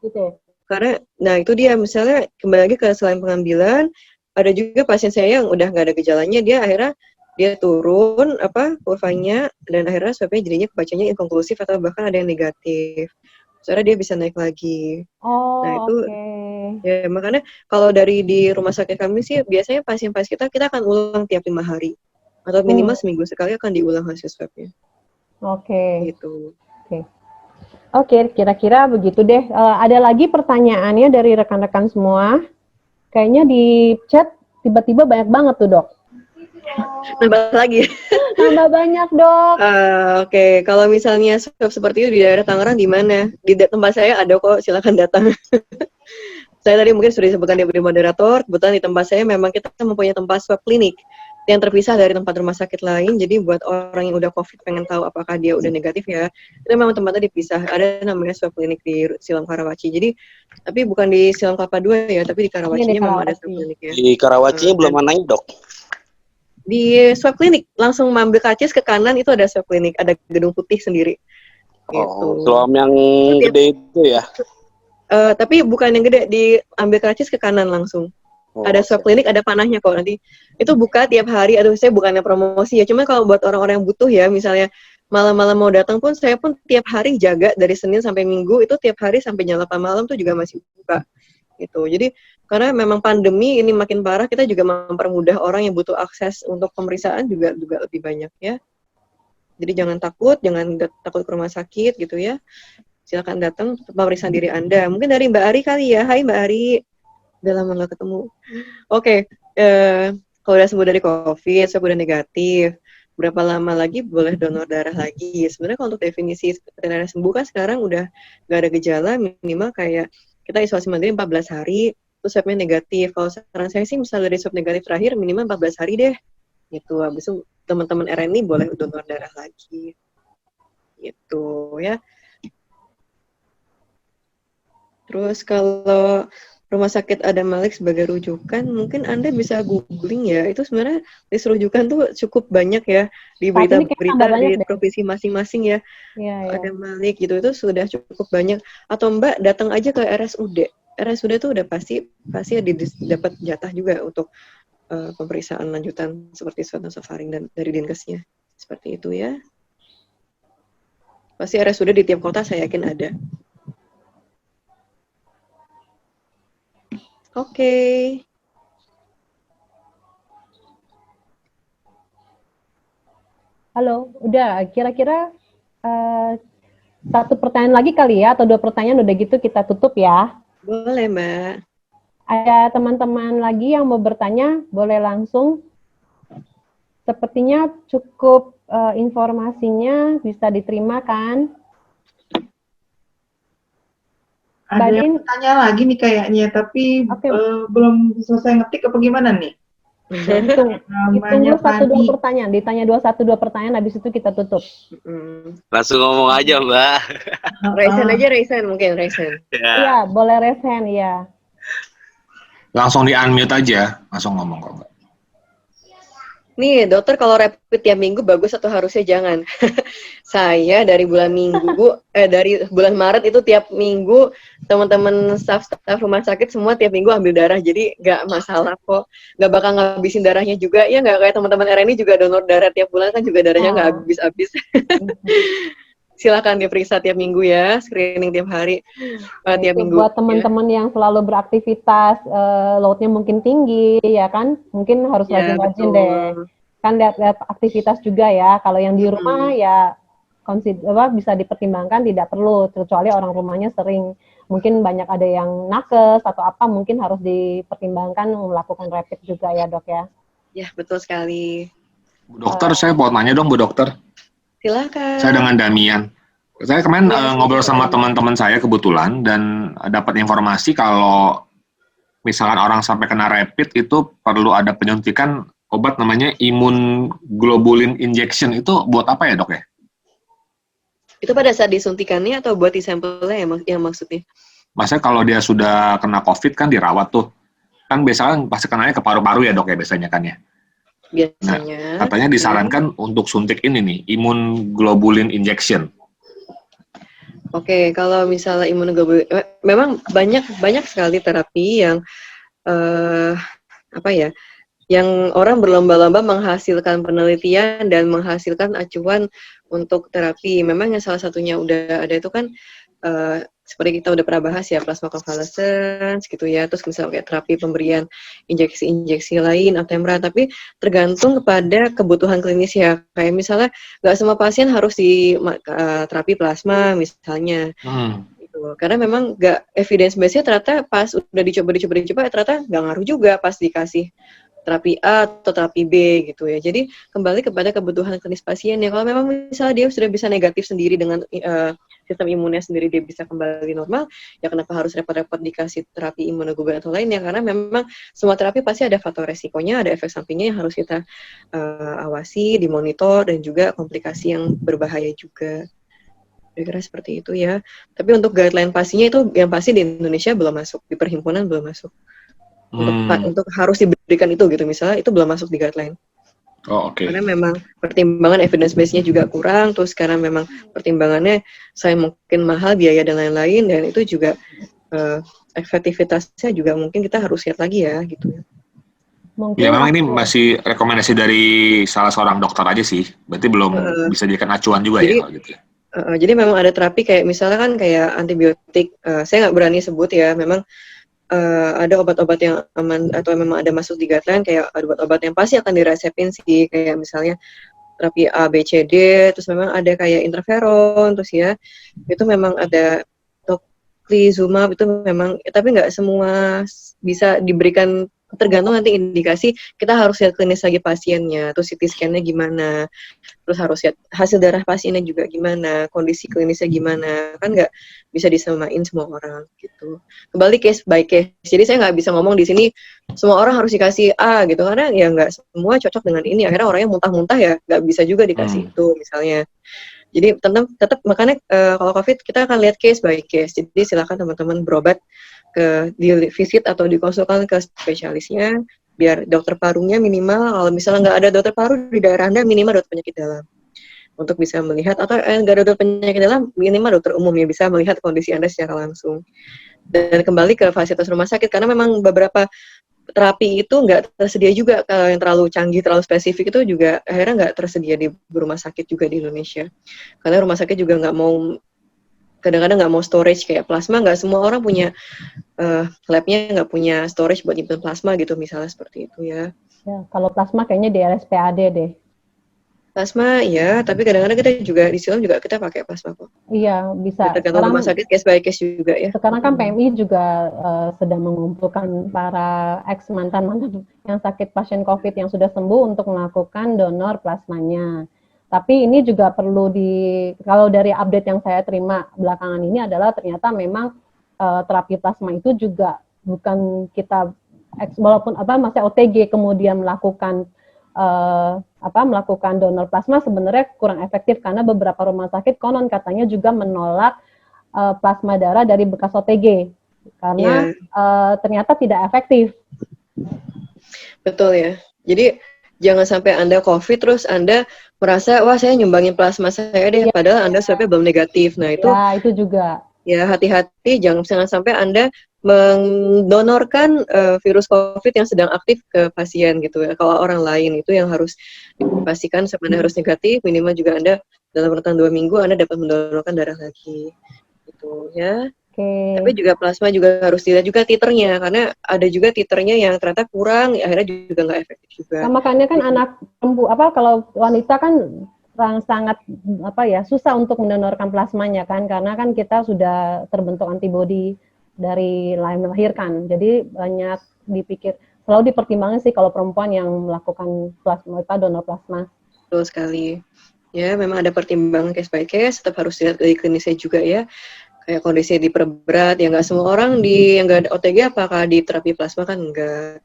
gitu. Karena, nah itu dia misalnya kembali lagi ke selain pengambilan, ada juga pasien saya yang udah nggak ada gejalanya, dia turun kurvanya, dan akhirnya swabnya jadinya kebacanya inkonklusif atau bahkan ada yang negatif. Soalnya dia bisa naik lagi. Nah itu ya makanya kalau di rumah sakit kami sih biasanya pasien-pasien kita akan ulang tiap 5 hari atau minimal seminggu sekali akan diulang hasil swabnya. Gitu. Oke, kira-kira begitu deh. Ada lagi pertanyaannya dari rekan-rekan semua. Kayaknya di chat tiba-tiba banyak banget tuh dok. Nambah lagi. Nambah banyak dok. Oke. Kalau misalnya swab seperti itu di daerah Tangerang di mana? Di tempat saya ada kok, silakan datang. Saya tadi mungkin sudah disebutkan di moderator, kebetulan di tempat saya memang kita mempunyai tempat swab klinik yang terpisah dari tempat rumah sakit lain. Jadi buat orang yang udah COVID pengen tahu apakah dia udah negatif ya, itu memang tempatnya dipisah. Ada namanya swab klinik di Siloam Karawaci. Jadi tapi bukan di Siloam Kelapa II ya, tapi di Karawacinya memang ada swab kliniknya. Di Karawacinya belum mana dok? Di swab klinik langsung ambil kacis ke kanan itu ada swab klinik, ada gedung putih sendiri. Siloam yang gede itu ya? Tapi bukan yang gede, diambil karcis ke kanan langsung. Oh, Ada swab siap. klinik, ada panahnya kok nanti. Itu buka tiap hari, aduh saya bukannya promosi ya, cuma kalau buat orang-orang yang butuh ya, misalnya malam-malam mau datang pun, saya pun tiap hari jaga dari Senin sampai Minggu, itu tiap hari sampai jam 8 malam tuh juga masih buka. Gitu. Jadi, karena memang pandemi ini makin parah, kita juga mempermudah orang yang butuh akses untuk pemeriksaan juga lebih banyak ya. Jadi jangan takut ke rumah sakit gitu ya. Silakan datang pemeriksaan diri Anda. Mungkin dari Mbak Ari kali ya. Hai Mbak Ari. Udah lama nggak ketemu. Oke, kalau udah sembuh dari COVID, saya udah negatif. Berapa lama lagi boleh donor darah lagi? Sebenarnya kalau untuk definisi darah sembuh kan sekarang udah nggak ada gejala, minimal kayak kita isolasi mandiri 14 hari, terus swabnya negatif. Kalau saran saya sih misal dari swab negatif terakhir minimal 14 hari deh. Gitu. Habis itu teman-teman RNI boleh donor darah lagi. Gitu ya. Terus kalau Rumah Sakit Adam Malik sebagai rujukan, mungkin Anda bisa googling ya. Itu sebenarnya list rujukan tuh cukup banyak ya di Saat ini kayaknya berita-berita tambah banyak di deh. provinsi masing-masing ya. Iya, iya. Adam Malik gitu, itu sudah cukup banyak. Atau Mbak datang aja ke RSUD. RSUD tuh udah pasti dapat jatah juga untuk pemeriksaan lanjutan seperti swab nasofaring dan dari Dinkesnya. Seperti itu ya. Pasti RSUD di tiap kota saya yakin ada. Oke. Halo, udah kira-kira satu pertanyaan lagi kali ya, atau 2 pertanyaan udah gitu kita tutup ya. Boleh, Mbak. Ada teman-teman lagi yang mau bertanya, boleh langsung. Sepertinya cukup informasinya bisa diterima kan? Ada Mbak yang Din? bertanya lagi nih kayaknya, tapi Oke. belum selesai ngetik apa gimana nih? Hitung Namanya dulu 1-2 Fadi. pertanyaan, ditanya 1-2 pertanyaan, habis itu kita tutup. Langsung ngomong aja, Mbak. Raisen aja, Raisen mungkin, Raisen. Ya. Iya, boleh raise hand, ya. Langsung di-unmute aja, langsung ngomong kok, Mbak. Nih, dokter kalau rapid tiap minggu bagus atau harusnya jangan? Saya dari bulan Maret itu tiap minggu teman-teman staff rumah sakit semua tiap minggu ambil darah, jadi nggak masalah kok, nggak bakal ngabisin darahnya juga ya, nggak kayak teman-teman RNI juga donor darah tiap bulan kan juga darahnya nggak habis-habis. Silakan diperiksa tiap minggu ya, screening tiap hari, tiap Itu minggu. buat teman-teman yang selalu beraktivitas, loadnya mungkin tinggi, ya kan? Mungkin harus Ya, rajin-rajin betul. deh. Kan lihat aktivitas juga ya. Kalau yang di rumah ya bisa dipertimbangkan, tidak perlu, kecuali orang rumahnya sering. Mungkin banyak ada yang nakes atau apa, mungkin harus dipertimbangkan melakukan rapid juga ya, Dok ya. Ya, betul sekali. Bu Dokter, saya mau tanya dong, Bu Dokter. Silakan. Saya dengan Damian. Saya kemarin Ya, ngobrol sama silakan. teman-teman saya kebetulan dan dapat informasi kalau misalkan orang sampai kena rapid itu perlu ada penyuntikan obat namanya imun globulin injection. Itu buat apa ya, Dok ya? Itu pada saat disuntikannya atau buat di sampelnya yang maksudnya? Maksudnya kalau dia sudah kena COVID kan dirawat tuh. Kan biasanya pasti kenanya ke paru-paru ya, Dok ya, biasanya kan ya. Biasanya. Katanya disarankan untuk suntik ini nih, imun globulin injection. Oke, kalau misalnya imunoglobulin, memang banyak sekali terapi yang yang orang berlomba-lomba menghasilkan penelitian dan menghasilkan acuan untuk terapi. Memang yang salah satunya udah ada itu kan seperti kita udah pernah bahas ya, plasma convalescence gitu ya, terus misalnya kayak terapi pemberian injeksi-injeksi lain, Actemra, tapi tergantung kepada kebutuhan klinis ya. Kayak misalnya nggak semua pasien harus di terapi plasma misalnya. Gitu. Karena memang nggak evidence base-nya ternyata pas udah dicoba ternyata nggak ngaruh juga pas dikasih terapi A atau terapi B gitu ya. Jadi kembali kepada kebutuhan klinis pasien ya. Kalau memang misalnya dia sudah bisa negatif sendiri dengan sistem imunnya sendiri dia bisa kembali normal, ya kenapa harus repot-repot dikasih terapi imunoglobulin atau lainnya? Karena memang semua terapi pasti ada faktor resikonya, ada efek sampingnya yang harus kita awasi, dimonitor, dan juga komplikasi yang berbahaya juga. Kira-kira seperti itu ya. Tapi untuk guideline pastinya itu yang pasti di Indonesia belum masuk, di perhimpunan belum masuk. Untuk harus diberikan itu gitu misalnya, itu belum masuk di guideline. Oh, oke. Karena memang pertimbangan evidence base-nya juga kurang, terus karena memang pertimbangannya saya mungkin mahal biaya dan lain-lain, dan itu juga efektivitasnya juga mungkin kita harus lihat lagi ya gitu ya. Mungkin Ya memang ini masih rekomendasi dari salah seorang dokter aja sih. Berarti belum bisa dijadikan acuan juga jadi, ya kalau gitu ya. Jadi memang ada terapi kayak misalnya kan kayak antibiotik, saya nggak berani sebut ya, memang ada obat-obat yang aman atau memang ada masuk di guideline kayak ada obat-obat yang pasti akan diresepin sih, kayak misalnya terapi A, B, C, D, terus memang ada kayak interferon, terus ya, itu memang ada tocilizumab, itu memang, tapi nggak semua bisa diberikan, tergantung nanti indikasi, kita harus lihat klinis lagi pasiennya, terus CT scan-nya gimana, terus harus lihat hasil darah pasiennya juga gimana, kondisi klinisnya gimana, kan nggak bisa disamain semua orang gitu. Kembali case by case, jadi saya nggak bisa ngomong di sini semua orang harus dikasih A gitu, karena ya nggak semua cocok dengan ini, akhirnya orangnya muntah-muntah ya nggak bisa juga dikasih itu misalnya. Jadi tetap makanya kalau COVID kita akan lihat case by case, jadi silakan teman-teman berobat di visit atau dikonsulkan ke spesialisnya, biar dokter parunya minimal, kalau misalnya nggak ada dokter paru di daerah Anda, minimal dokter penyakit dalam untuk bisa melihat, atau nggak ada dokter penyakit dalam, minimal dokter umum yang bisa melihat kondisi Anda secara langsung. Dan kembali ke fasilitas rumah sakit, karena memang beberapa terapi itu nggak tersedia juga, yang terlalu canggih, terlalu spesifik itu juga akhirnya nggak tersedia di rumah sakit juga di Indonesia. Karena rumah sakit juga nggak mau, kadang-kadang nggak mau storage kayak plasma, nggak semua orang punya labnya nggak punya storage buat nyimpen plasma gitu misalnya seperti itu ya. Ya, kalau plasma kayaknya di RSPAD deh. Plasma ya, tapi kadang-kadang kita juga di Siloam juga kita pakai plasma kok. Iya, bisa. Tergantung rumah sakit case by case juga ya. Sekarang kan PMI juga sedang mengumpulkan para mantan yang sakit pasien COVID yang sudah sembuh untuk melakukan donor plasmanya. Tapi ini juga perlu kalau dari update yang saya terima belakangan ini adalah ternyata memang terapi plasma itu juga bukan kita walaupun masih OTG kemudian melakukan melakukan donor plasma sebenarnya kurang efektif karena beberapa rumah sakit konon katanya juga menolak plasma darah dari bekas OTG karena ternyata tidak efektif. Betul ya. Jadi jangan sampai Anda COVID terus Anda merasa wah saya nyumbangin plasma saya deh, padahal Anda swabnya belum negatif. Nah itu juga. Ya hati-hati, jangan sampai Anda mendonorkan virus COVID yang sedang aktif ke pasien gitu ya. Kalau orang lain itu yang harus dipastikan Anda harus negatif, minimal juga Anda dalam rentang 2 minggu Anda dapat mendonorkan darah lagi gitu ya. Tapi juga plasma juga harus dilihat juga titernya, karena ada juga titernya yang ternyata kurang, akhirnya juga nggak efektif juga. Nah, makanya kan anak kalau wanita kan sangat susah untuk mendonorkan plasmanya kan, karena kan kita sudah terbentuk antibodi dari melahirkan. Jadi banyak selalu dipertimbangkan sih kalau perempuan yang melakukan donor plasma. Betul sekali. Ya, memang ada pertimbangan case by case, tetap harus dilihat dari klinisnya juga ya. Kayak kondisi diperberat, ya nggak semua orang yang nggak ada OTG apakah di terapi plasma kan enggak.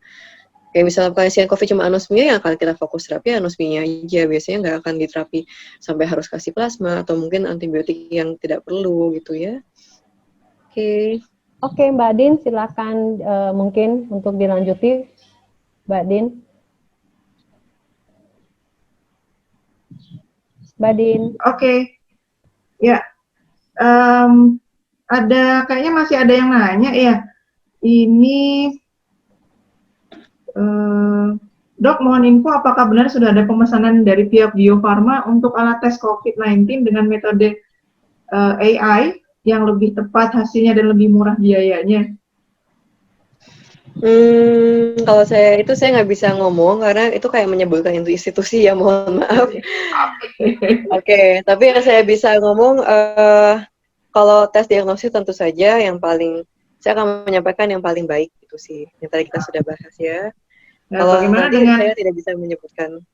Kayak misalnya pasien COVID cuma anosmia, yang akan kita fokus terapi anosmianya aja, biasanya nggak akan diterapi sampai harus kasih plasma atau mungkin antibiotik yang tidak perlu gitu ya. Oke, Mbak Din, silakan mungkin untuk dilanjuti, Mbak Din. Mbak Din. Oke. Ya. Kayaknya masih ada yang nanya ya. Ini Dok, mohon info apakah benar sudah ada pemesanan dari pihak Bio Farma untuk alat tes COVID-19 dengan metode AI yang lebih tepat hasilnya dan lebih murah biayanya? Kalau saya nggak bisa ngomong karena itu kayak menyebutkan institusi ya, mohon maaf. Oke, tapi yang saya bisa ngomong kalau tes diagnosis tentu saja saya akan menyampaikan yang paling baik itu sih, yang tadi kita sudah bahas ya. Dan kalau bagaimana saya tidak bisa menyebutkan.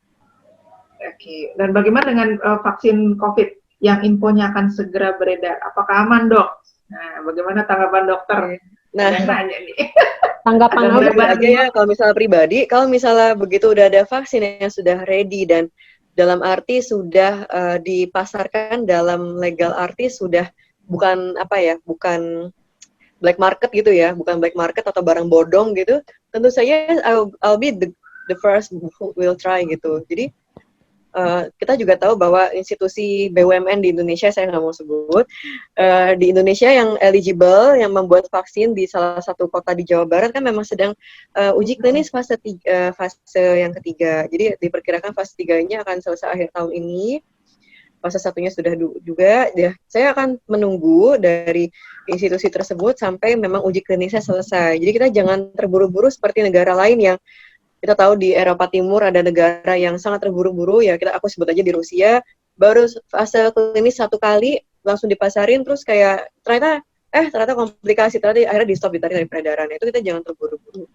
Oke, dan bagaimana dengan vaksin COVID yang infonya akan segera beredar? Apakah aman, Dok? Nah, bagaimana tanggapan dokter? Nah, nanya nih. Tanggapan aja ya, kalau misalnya pribadi, kalau misalnya begitu udah ada vaksin yang sudah ready dan dalam arti sudah dipasarkan dalam legal arti sudah bukan black market gitu ya, bukan black market atau barang bodong gitu, tentu saja I'll be the first who will try gitu. Jadi kita juga tahu bahwa institusi BUMN di Indonesia, saya nggak mau sebut, di Indonesia yang eligible, yang membuat vaksin di salah satu kota di Jawa Barat kan memang sedang uji klinis fase yang ketiga. Jadi diperkirakan fase 3-nya akan selesai akhir tahun ini. Fase 1-nya sudah juga. Saya akan menunggu dari institusi tersebut sampai memang uji klinisnya selesai. Jadi kita jangan terburu-buru seperti negara lain yang kita tahu di Eropa Timur ada negara yang sangat terburu-buru, ya aku sebut aja di Rusia, baru fase klinis 1 kali langsung dipasarin, terus kayak ternyata komplikasi, ternyata akhirnya di stop, ditarik dari peredaran. Itu kita jangan terburu-buru.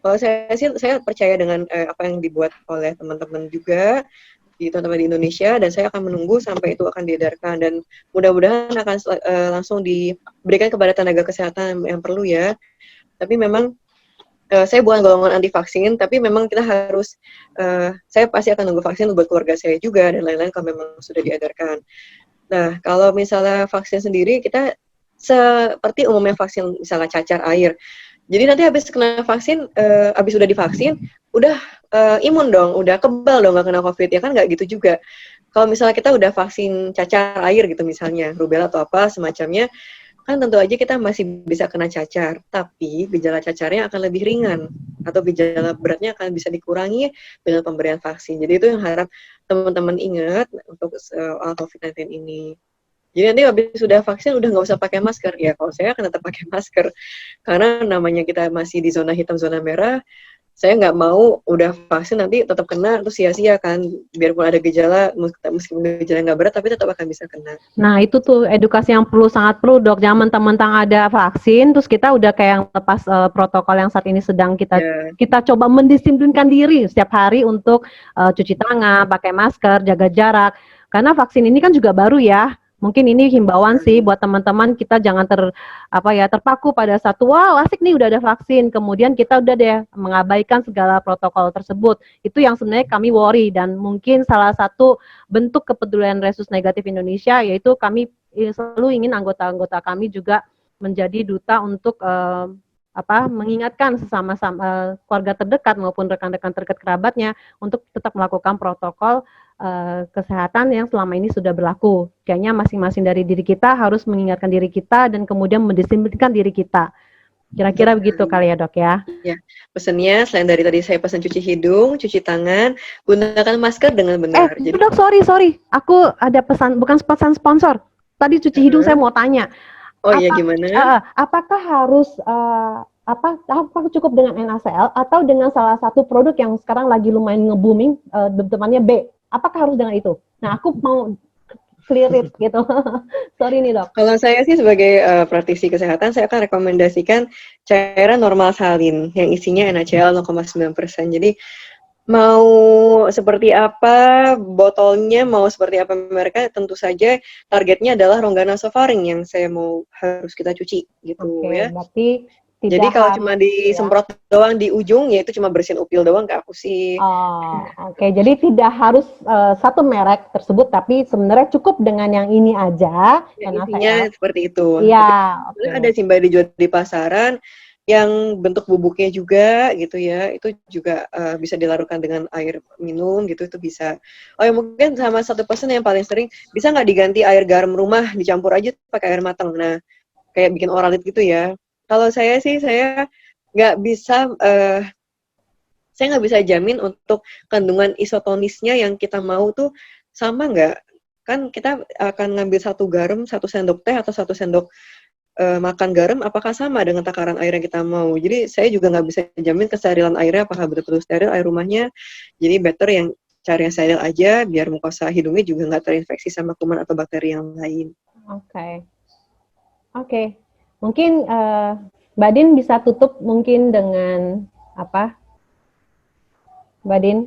Kalau saya percaya dengan apa yang dibuat oleh teman-teman juga di teman-teman di Indonesia, dan saya akan menunggu sampai itu akan diedarkan, dan mudah-mudahan akan langsung diberikan kepada tenaga kesehatan yang perlu ya. Tapi memang saya bukan golongan anti vaksin, tapi memang kita harus, saya pasti akan nunggu vaksin buat keluarga saya juga dan lain-lain kalau memang sudah diedarkan. Nah, kalau misalnya vaksin sendiri, kita seperti umumnya vaksin misalnya cacar air. Jadi nanti habis kena vaksin, habis udah divaksin, udah imun dong, udah kebal dong nggak kena COVID, ya kan nggak gitu juga. Kalau misalnya kita udah vaksin cacar air gitu misalnya, rubella atau apa semacamnya, kan tentu aja kita masih bisa kena cacar, tapi gejala cacarnya akan lebih ringan, atau gejala beratnya akan bisa dikurangi dengan pemberian vaksin. Jadi itu yang harap teman-teman ingat untuk soal COVID-19 ini. Jadi nanti habis sudah vaksin udah nggak usah pakai masker. Ya kalau saya akan tetap pakai masker. Karena namanya kita masih di zona hitam, zona merah, saya nggak mau udah vaksin nanti tetap kena, terus sia-sia kan. Biarpun ada gejala, meskipun gejala nggak berat, tapi tetap akan bisa kena. Nah, itu tuh edukasi yang sangat perlu, Dok. Jangan mentang-mentang ada vaksin, terus kita udah kayak yang lepas protokol yang saat ini sedang kita coba mendisiplinkan diri setiap hari untuk cuci tangan, pakai masker, jaga jarak. Karena vaksin ini kan juga baru ya. Mungkin ini himbauan sih buat teman-teman, kita jangan terpaku pada satu, wah asik nih udah ada vaksin, kemudian kita udah deh mengabaikan segala protokol tersebut. Itu yang sebenarnya kami worry, dan mungkin salah satu bentuk kepedulian Rhesus Negatif Indonesia yaitu kami selalu ingin anggota-anggota kami juga menjadi duta untuk mengingatkan sesama keluarga terdekat maupun rekan-rekan terdekat kerabatnya untuk tetap melakukan protokol kesehatan yang selama ini sudah berlaku. Kayaknya masing-masing dari diri kita harus mengingatkan diri kita dan kemudian mendisiplinkan diri kita. Kira-kira begitu kali ya, Dok ya. Ya, pesannya selain dari tadi saya pesan cuci hidung, cuci tangan, gunakan masker dengan benar. Jadi Dok, sorry. Aku ada pesan, bukan pesan sponsor. Tadi cuci hidung saya mau tanya. Oh iya, gimana? Apakah harus apakah cukup dengan NaCl atau dengan salah satu produk yang sekarang lagi lumayan nge-booming, depannya B? Apakah harus dengan itu? Nah, aku mau clear it gitu. Sorry nih, Dok. Kalau saya sih sebagai praktisi kesehatan, saya akan rekomendasikan cairan normal salin yang isinya NaCl 0,9%. Jadi mau seperti apa botolnya, mau seperti apa mereka, tentu saja targetnya adalah rongga nasofaring yang harus kita cuci gitu. Ya. Berarti jadi kalau cuma disemprot doang di ujung, ya itu cuma bersihin upil doang, ke aku sih. Oke. Jadi tidak harus satu merek tersebut, tapi sebenarnya cukup dengan yang ini aja. Ya, intinya seperti itu. Iya. Ada sih Mbak dijual di pasaran yang bentuk bubuknya juga gitu ya, itu juga bisa dilarutkan dengan air minum gitu, itu bisa. Oh ya, mungkin sama satu pesan yang paling sering, bisa nggak diganti air garam rumah, dicampur aja pakai air matang. Nah, kayak bikin oralit gitu ya. Kalau saya sih, saya nggak bisa jamin untuk kandungan isotonisnya yang kita mau tuh sama nggak. Kan kita akan ngambil 1 garam, 1 sendok teh atau 1 sendok makan garam, apakah sama dengan takaran air yang kita mau. Jadi saya juga nggak bisa jamin kesterilan airnya apakah betul-betul steril air rumahnya. Jadi better yang cari yang steril aja, biar mukosa hidungnya juga nggak terinfeksi sama kuman atau bakteri yang lain. Oke. Mungkin Mbak Din bisa tutup mungkin dengan apa? Mbak Din?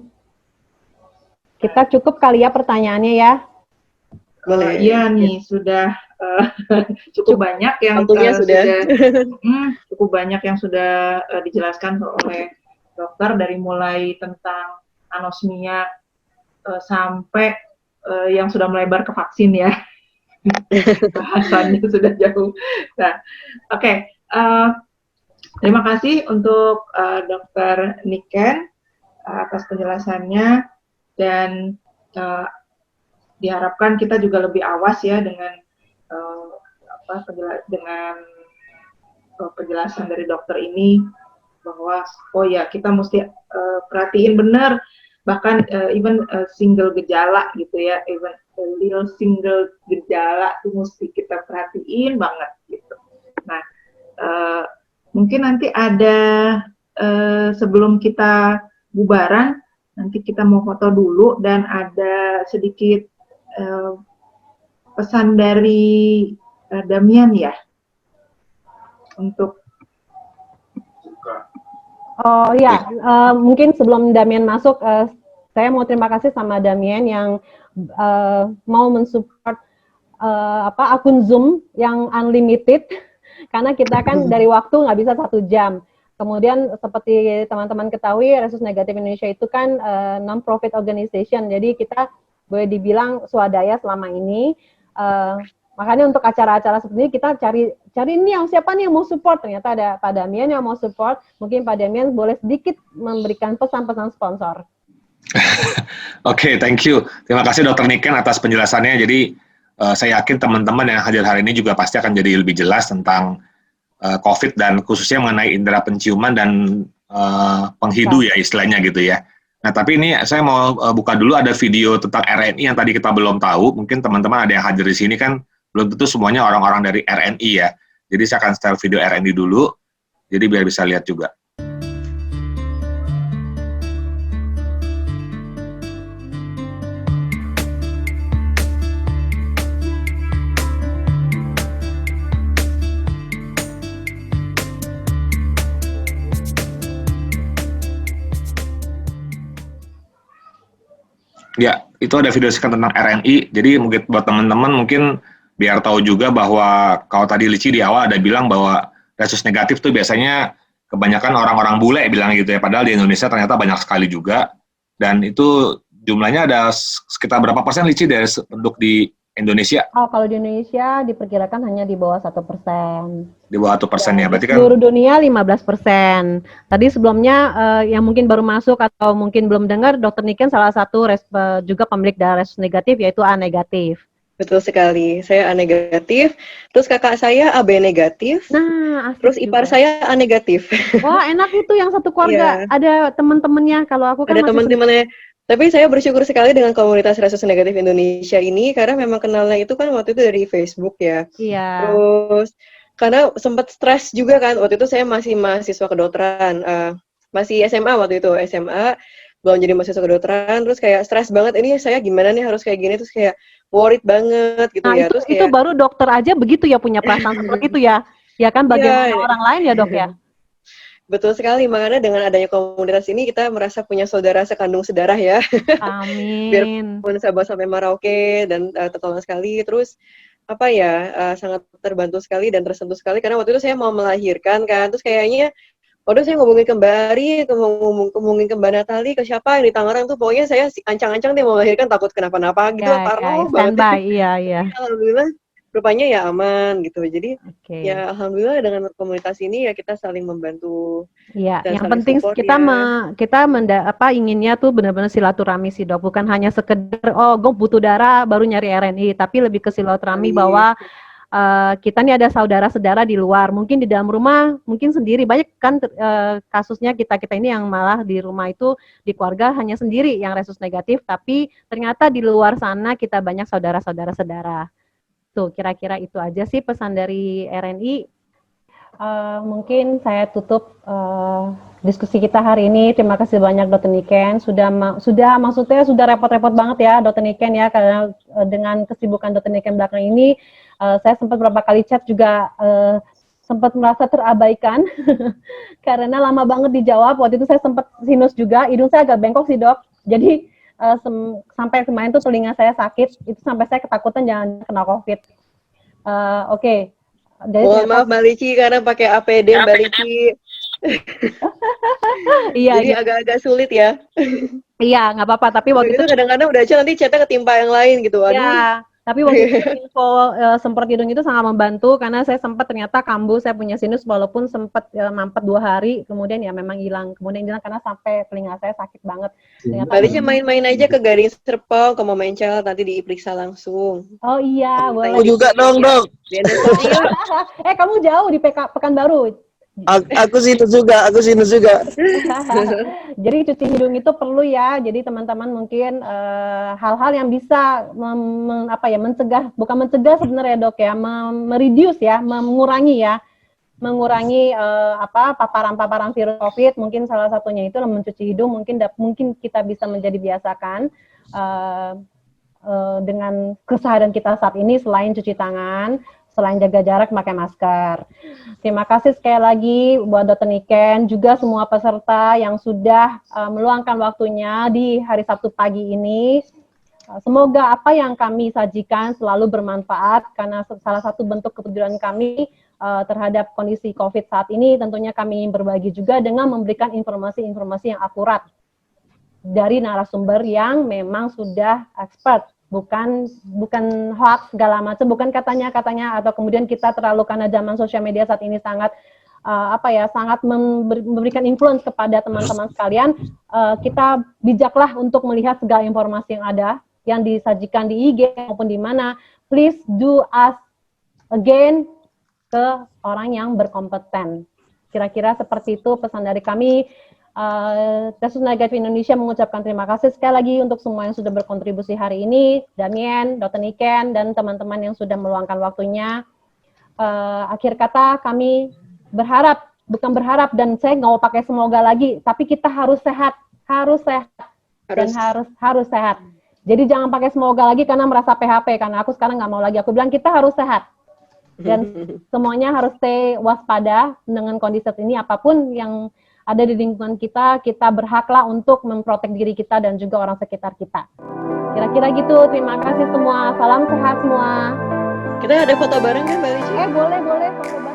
Kita cukup kali ya pertanyaannya ya? Boleh. Iya nih, sudah cukup banyak yang cukup banyak yang sudah dijelaskan oleh dokter, dari mulai tentang anosmia sampai yang sudah melebar ke vaksin ya. Bahasannya sudah jauh. Nah, oke. Terima kasih untuk Dr. Niken atas penjelasannya, dan uh, diharapkan kita juga lebih awas ya dengan penjelasan dari dokter ini bahwa oh ya kita mesti perhatiin benar bahkan even single gejala gitu ya, even little single gejala itu mesti kita perhatiin banget gitu. Nah mungkin nanti ada sebelum kita bubaran nanti kita mau foto dulu dan ada sedikit pesan dari Damian ya untuk Oh iya, mungkin sebelum Damian masuk, saya mau terima kasih sama Damian yang mau mensupport akun Zoom yang unlimited, karena kita kan dari waktu nggak bisa 1 jam. Kemudian seperti teman-teman ketahui, Resus Negatif Indonesia itu kan non-profit organization, jadi kita boleh dibilang swadaya selama ini. Makanya untuk acara-acara seperti ini kita cari ini yang siapa nih yang mau support. Ternyata ada Pak Damian yang mau support. Mungkin Pak Damian boleh sedikit memberikan pesan-pesan sponsor. Oke, thank you. Terima kasih Dr. Niken atas penjelasannya. Jadi saya yakin teman-teman yang hadir hari ini juga pasti akan jadi lebih jelas tentang COVID dan khususnya mengenai indera penciuman dan penghidu ya istilahnya gitu ya. Nah, tapi ini saya mau buka dulu ada video tentang RNI yang tadi kita belum tahu. Mungkin teman-teman ada yang hadir di sini kan belum tentu semuanya orang-orang dari RNI ya. Jadi saya akan setel video RNI dulu, jadi biar bisa lihat juga. Ya, itu ada video tentang RNI. Jadi mungkin buat teman-teman mungkin biar tahu juga bahwa kalau tadi Lici di awal ada bilang bahwa resus negatif tuh biasanya kebanyakan orang-orang bule bilang gitu ya. Padahal di Indonesia ternyata banyak sekali juga. Dan itu jumlahnya ada sekitar berapa persen Lici dari penduduk di Indonesia? Oh, kalau di Indonesia diperkirakan hanya di bawah 1%. Di bawah 1% ya, berarti kan seluruh dunia 15%. Tadi sebelumnya yang mungkin baru masuk atau mungkin belum dengar, Dr. Niken salah satu juga pemilik darah resus negatif yaitu A negatif. Betul sekali, saya A negatif, terus kakak saya AB negatif, Nah, terus ipar saya A negatif. Wah, enak itu yang satu keluarga. Iya. Ada teman-temannya, kalau aku kan Ada masih teman-temannya. Tapi saya bersyukur sekali dengan komunitas resus negatif Indonesia ini karena memang kenalnya itu kan waktu itu dari Facebook ya. Iya. Terus karena sempat stres juga kan waktu itu saya masih mahasiswa kedokteran, masih SMA waktu itu SMA belum jadi mahasiswa kedokteran, terus kayak stres banget ini saya gimana nih harus kayak gini, terus kayak worried banget gitu Nah, ya. Terus itu kayak baru dokter aja begitu ya punya perasaan seperti itu ya. Ya kan bagaimana orang lain ya, Dok ya? betul sekali, makanya dengan adanya komunitas ini kita merasa punya saudara sekandung sedarah ya. Amin. Biarpun Sabah sampai Merauke dan tertolong sekali, terus apa ya sangat terbantu sekali dan tersentuh sekali karena waktu itu saya mau melahirkan kan, terus kayaknya waduh saya ngomongin ke Mbak Ari, ngomongin ke Mbak Natali, ke siapa yang di Tangerang tuh pokoknya saya ancang-ancang dia mau melahirkan takut kenapa-napa gitu, parno banget. Standby, iya. Alhamdulillah rupanya ya aman gitu. Jadi ya alhamdulillah dengan komunitas ini ya kita saling membantu. Iya, dan yang saling penting support kita inginnya tuh benar-benar silaturahmi sih, Dok, bukan hanya sekedar gue butuh darah baru nyari RNI, tapi lebih ke silaturahmi bahwa kita nih ada saudara-saudara di luar, mungkin di dalam rumah, mungkin sendiri, banyak kan kasusnya kita ini yang malah di rumah itu di keluarga hanya sendiri yang resus negatif, tapi ternyata di luar sana kita banyak saudara-saudara. Tuh, kira-kira itu aja sih pesan dari RNI. Mungkin saya tutup diskusi kita hari ini. Terima kasih banyak Dr. Niken sudah repot-repot banget ya Dr. Niken ya, karena dengan kesibukan Dr. Niken belakang ini saya sempat beberapa kali chat juga sempat merasa terabaikan karena lama banget dijawab. Waktu itu saya sempat sinus juga, hidung saya agak bengkok sih, Dok. Jadi sampai kemarin tuh telinga saya sakit, itu sampai saya ketakutan jangan kena COVID. Oke. Maaf Mbak Lici karena pakai APD Mbak Lici. Iya. Jadi agak-agak sulit ya. Iya, nggak apa-apa. Tapi waktu itu kadang-kadang udah aja nanti chatnya ketimpa yang lain gitu. Aduh. Ya, Tapi waktu itu info semprot hidung itu sangat membantu karena saya sempat ternyata kambuh, saya punya sinus walaupun sempat mampet 2 hari, kemudian ya memang hilang. Kemudian hilang karena sampai telinga saya sakit banget. Ternyata Balisnya main-main aja ke Gading Serpong, ke Momencel, nanti diperiksa langsung. oh iya, Aku boleh. Aku juga dong. Di endoscopy. Kamu jauh di Pekanbaru. Aku sinus juga. Jadi cuci hidung itu perlu ya. Jadi teman-teman mungkin hal-hal yang bisa mencegah, bukan mencegah sebenarnya dok ya, mereduce ya, mengurangi paparan-paparan virus COVID. Mungkin salah satunya itu mencuci hidung. Mungkin kita bisa menjadi biasakan dengan keseharian kita saat ini selain cuci tangan, selain jaga jarak, pakai masker. Terima kasih sekali lagi buat Dr. Niken, juga semua peserta yang sudah meluangkan waktunya di hari Sabtu pagi ini. Semoga apa yang kami sajikan selalu bermanfaat, karena salah satu bentuk kepedulian kami terhadap kondisi COVID saat ini, tentunya kami ingin berbagi juga dengan memberikan informasi-informasi yang akurat dari narasumber yang memang sudah expert. Bukan hoax segala macam, bukan katanya atau kemudian kita terlalu, karena zaman sosial media saat ini sangat sangat memberikan influence kepada teman-teman sekalian. Kita bijaklah untuk melihat segala informasi yang ada, yang disajikan di IG maupun di mana. Please do ask again ke orang yang berkompeten. Kira-kira seperti itu pesan dari kami. Kasus Negatif Indonesia mengucapkan terima kasih sekali lagi untuk semua yang sudah berkontribusi hari ini, Damien, Dr. Niken, dan teman-teman yang sudah meluangkan waktunya. Akhir kata kami bukan berharap, dan saya nggak mau pakai semoga lagi, tapi kita harus sehat, dan harus sehat. Jadi jangan pakai semoga lagi karena merasa PHP, karena aku sekarang nggak mau lagi. Aku bilang kita harus sehat. Dan semuanya harus stay waspada dengan kondisi saat ini, apapun yang ada di lingkungan kita berhaklah untuk memprotek diri kita dan juga orang sekitar kita. Kira-kira gitu, terima kasih semua. Salam sehat semua. Kita ada foto bareng kan, Mbak Lici? Boleh foto bareng.